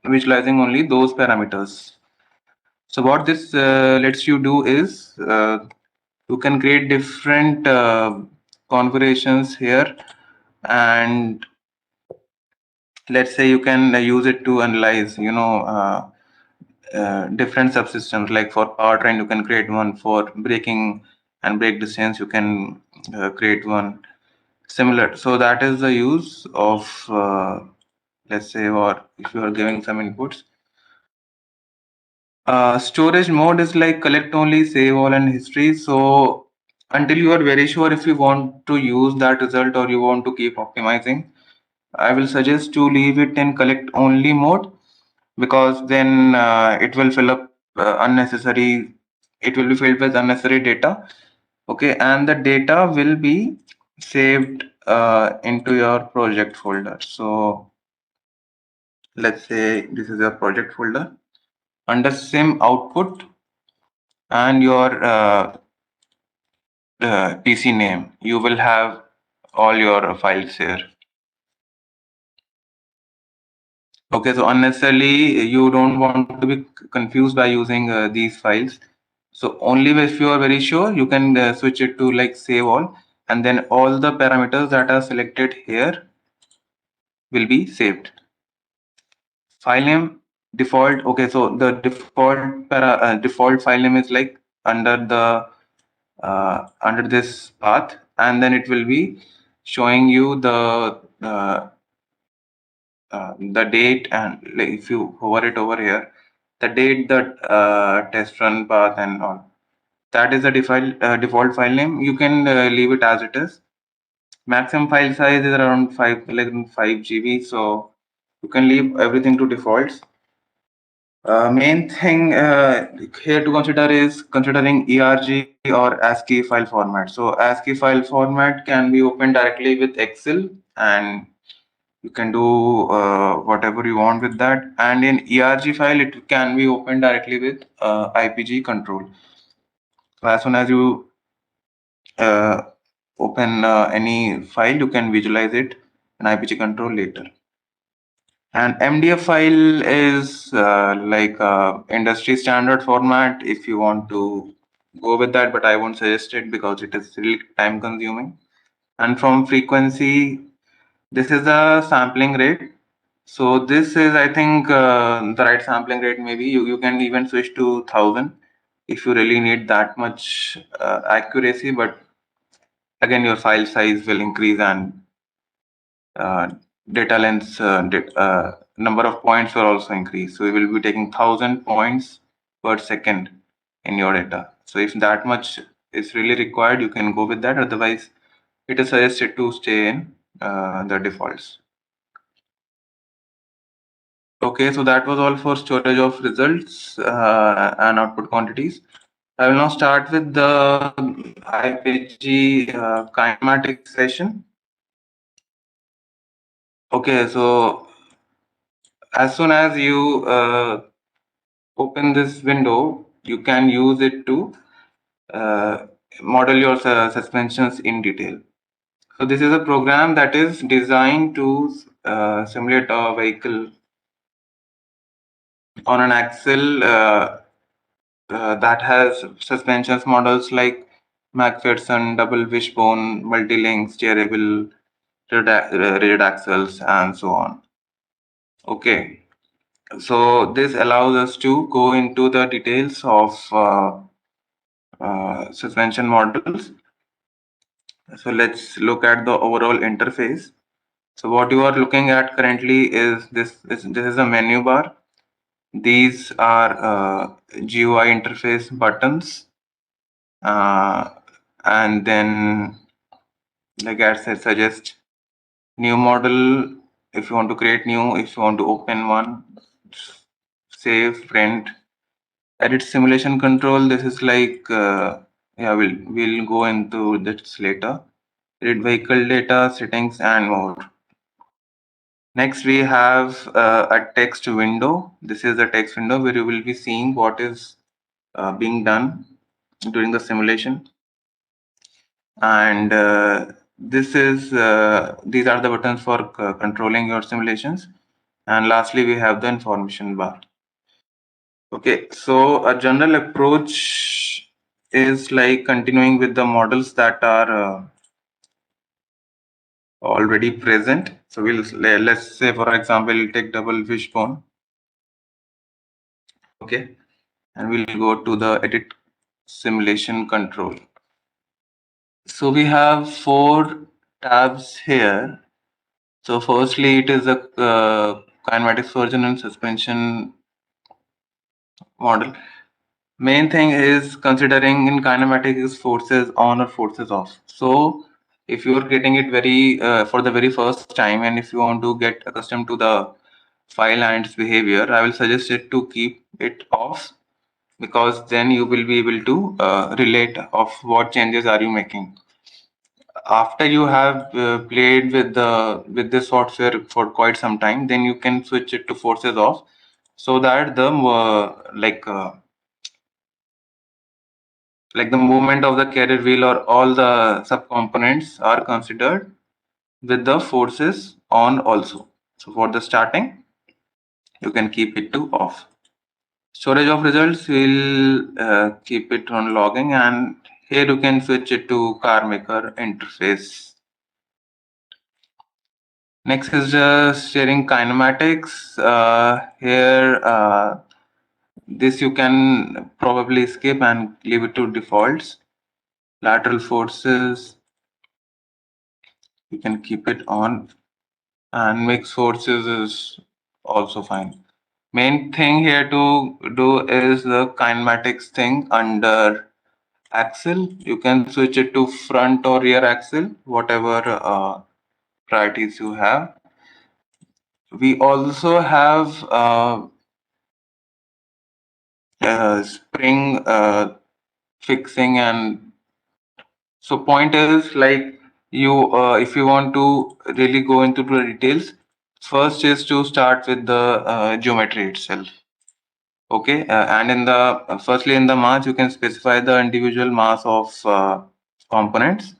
visualizing only those parameters. So what this lets you do is you can create different configurations here, and let's say you can use it to analyze different subsystems. Like for powertrain you can create one, for braking and brake distance you can create one similar. So that is the use of let's say, or if you are giving some inputs. Storage mode is like collect only, save all, and history. So until you are very sure if you want to use that result or you want to keep optimizing, I will suggest to leave it in collect only mode. because then it will fill up unnecessary. It will be filled with unnecessary data. Okay, and the data will be saved into your project folder. So let's say this is your project folder. Under sim output and your PC name, you will have all your files here. Okay, so unnecessarily you don't want to be confused by using these files. So only if you are very sure, you can switch it to like save all, and then all the parameters that are selected here will be saved. File name default. Okay, so the default file name is like under this path, and then it will be showing you the date, and like if you hover it over here, the date, the test run path and all. That is the default file name. You can leave it as it is. Maximum file size is around 5 GB, so you can leave everything to defaults. Main thing here to consider is considering ERG or ASCII file format. So ASCII file format can be opened directly with Excel, and you can do whatever you want with that. And in ERG file, it can be opened directly with IPG control. So as soon as you open any file, you can visualize it in IPG control later. And MDF file is like industry standard format if you want to go with that, but I won't suggest it because it is really time consuming. And from frequency, this is the sampling rate. So this is, I think, the right sampling rate. Maybe you can even switch to 1000 if you really need that much accuracy. But again, your file size will increase, and data length, number of points will also increase. So we will be taking 1000 points per second in your data. So if that much is really required, you can go with that. Otherwise, it is suggested to stay in the defaults. Okay, so that was all for storage of results and output quantities. I will now start with the IPG kinematic session. Okay, so as soon as you open this window, you can use it to model your suspensions in detail. So this is a program that is designed to simulate a vehicle on an axle that has suspensions models like McPherson, double wishbone, multi-link, steerable, rigid axles, and so on. Okay, so this allows us to go into the details of suspension models. So let's look at the overall interface. So what you are looking at currently is this is a menu bar. These are GUI interface buttons, and then like I said, suggest new model if you want to create new, if you want to open one, save, print, edit simulation control. This is like yeah, we'll go into this later. Edit vehicle data, settings, and more. Next, we have a text window. This is the text window where you will be seeing what is being done during the simulation. And these are the buttons for controlling your simulations. And lastly, we have the information bar. Okay, so a general approach is like continuing with the models that are already present. So let's say, for example, take double wishbone. Okay, and we'll go to the edit simulation control. So we have 4 tabs here. So firstly, it is a kinematics version and suspension model. Main thing is considering in kinematics is forces on or forces off. So if you are getting it very for the very first time, and if you want to get accustomed to the file and its behavior, I will suggest it to keep it off, because then you will be able to relate of what changes are you making. After you have played with this software for quite some time, then you can switch it to forces off, so that the like the movement of the carrier wheel or all the subcomponents are considered with the forces on also. So for the starting, you can keep it to off. Storage of results will keep it on logging, and here you can switch it to carmaker interface. Next is sharing kinematics. Here, this you can probably skip and leave it to defaults. Lateral forces, you can keep it on, and mixed forces is also fine. Main thing here to do is the kinematics thing under axle. You can switch it to front or rear axle, whatever priorities you have. We also have spring fixing, and so point is like you if you want to really go into the details, first is to start with the geometry itself. Okay, and in the firstly in the mass you can specify the individual mass of components.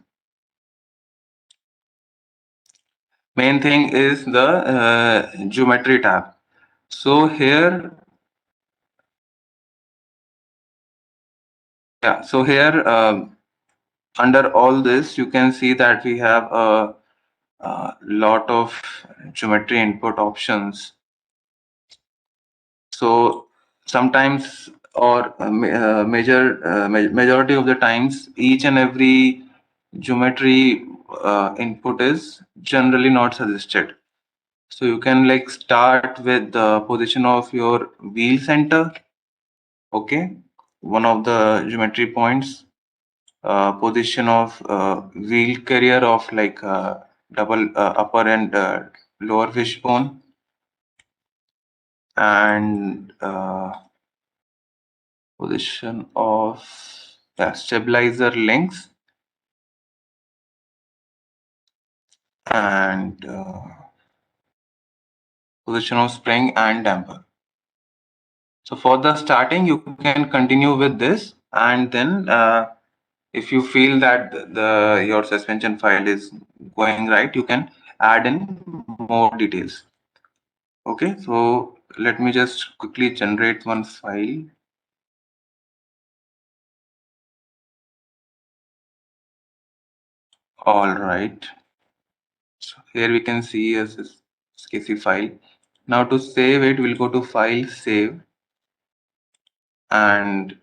Main thing is the geometry tab. So here, yeah, so here under all this you can see that we have a lot of geometry input options. So sometimes, or majority of the times, each and every geometry input is generally not suggested. So you can like start with the position of your wheel center. Okay, one of the geometry points, position of wheel carrier of like double upper and lower fishbone, and position of stabilizer links, and position of spring and damper. So for the starting, you can continue with this, and then if you feel that your suspension file is going right, you can add in more details. Okay, so let me just quickly generate one file. All right, so here we can see a SKC file. Now to save it, we'll go to File, Save, and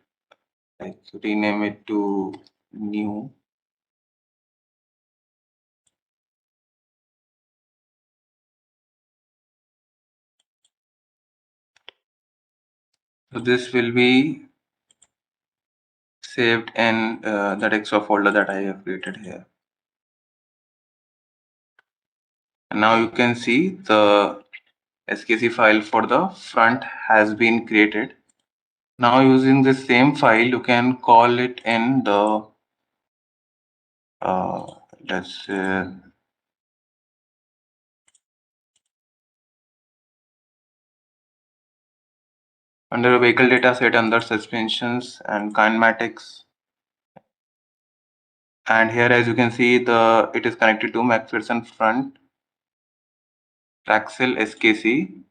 like rename it to New. So this will be saved in that extra folder that I have created here. And now you can see the SKC file for the front has been created. Now using the same file, you can call it in the let's say under vehicle data set under suspensions and kinematics. And here, as you can see, it is connected to McPherson front axle SKC,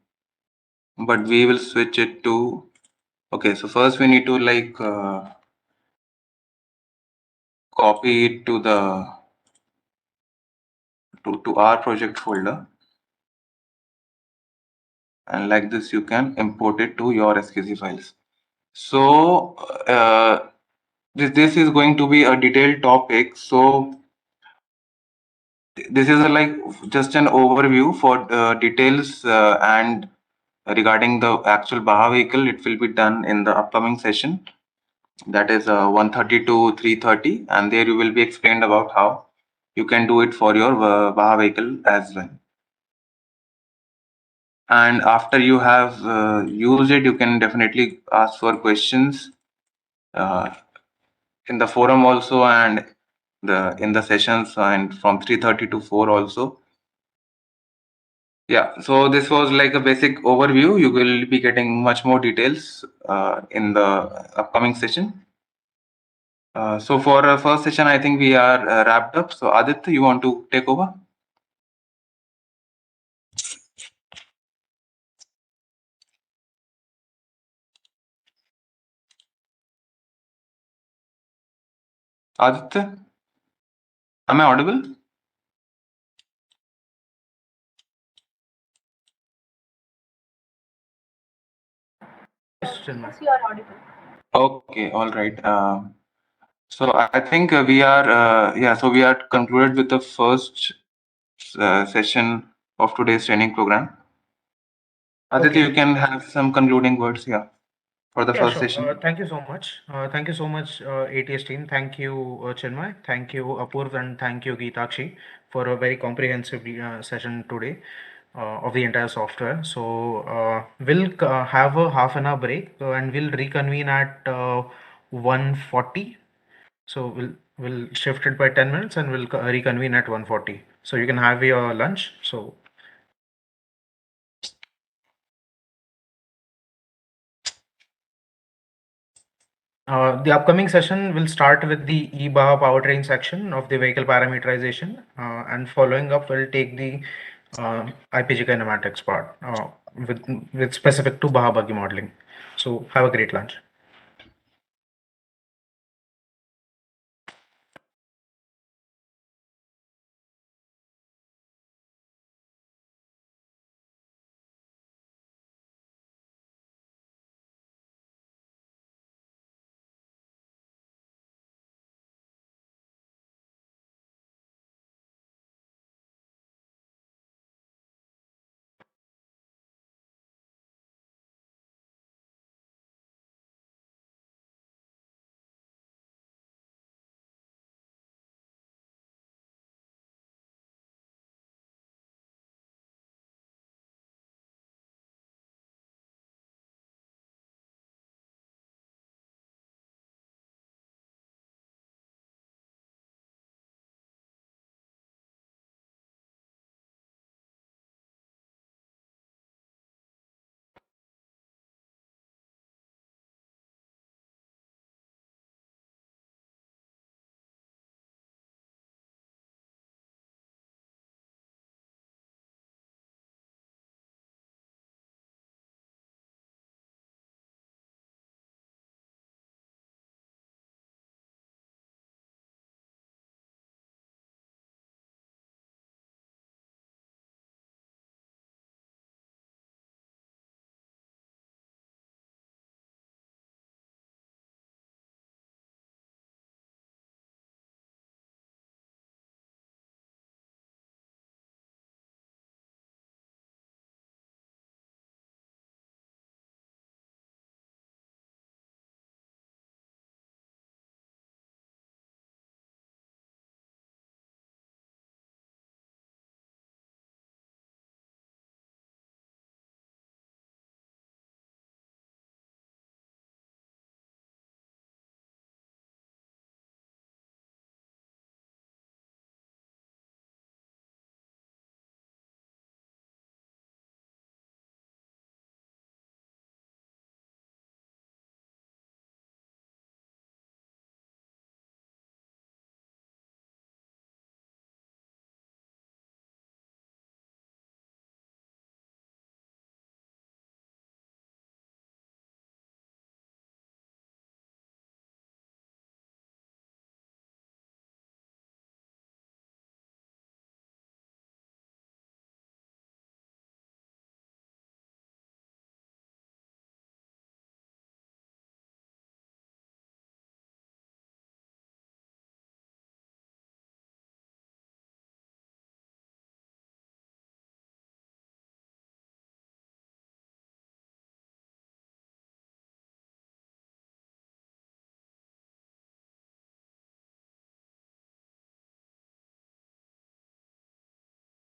but we will switch it to, okay, so first we need to like copy it to the to our project folder, and like this you can import it to your SKC files. So this is going to be a detailed topic, so this is like just an overview for details and regarding the actual Baha vehicle. It will be done in the upcoming session, that is 1:30 to 3:30, and there you will be explained about how you can do it for your Baha vehicle as well. And after you have used it, you can definitely ask for questions in the forum also, and in the sessions, and from 3:30 to 4 also. Yeah, so this was like a basic overview. You will be getting much more details in the upcoming session. So for our first session, I think we are wrapped up. So Aditya, you want to take over? Aditya, am I audible? Yes, Chinmay. Yes, you are audible. Okay, all right. So I think we are so we are concluded with the first session of today's training program. Aditya, Okay. you can have some concluding words here for the Yeah, first sure. session. Thank you so much. Thank you so much, ATS team. Thank you, Chinmay. Thank you, Apurv, and thank you, Geetakshi, for a very comprehensive session today of the entire software. So we'll have a half an hour break and we'll reconvene at 1:40. So we'll shift it by 10 minutes and we'll reconvene at 1:40. So you can have your lunch. So the upcoming session will start with the e-Baha powertrain section of the vehicle parameterization, and following up, we'll take the IPG kinematics part with specific to Baha buggy modeling. So have a great lunch.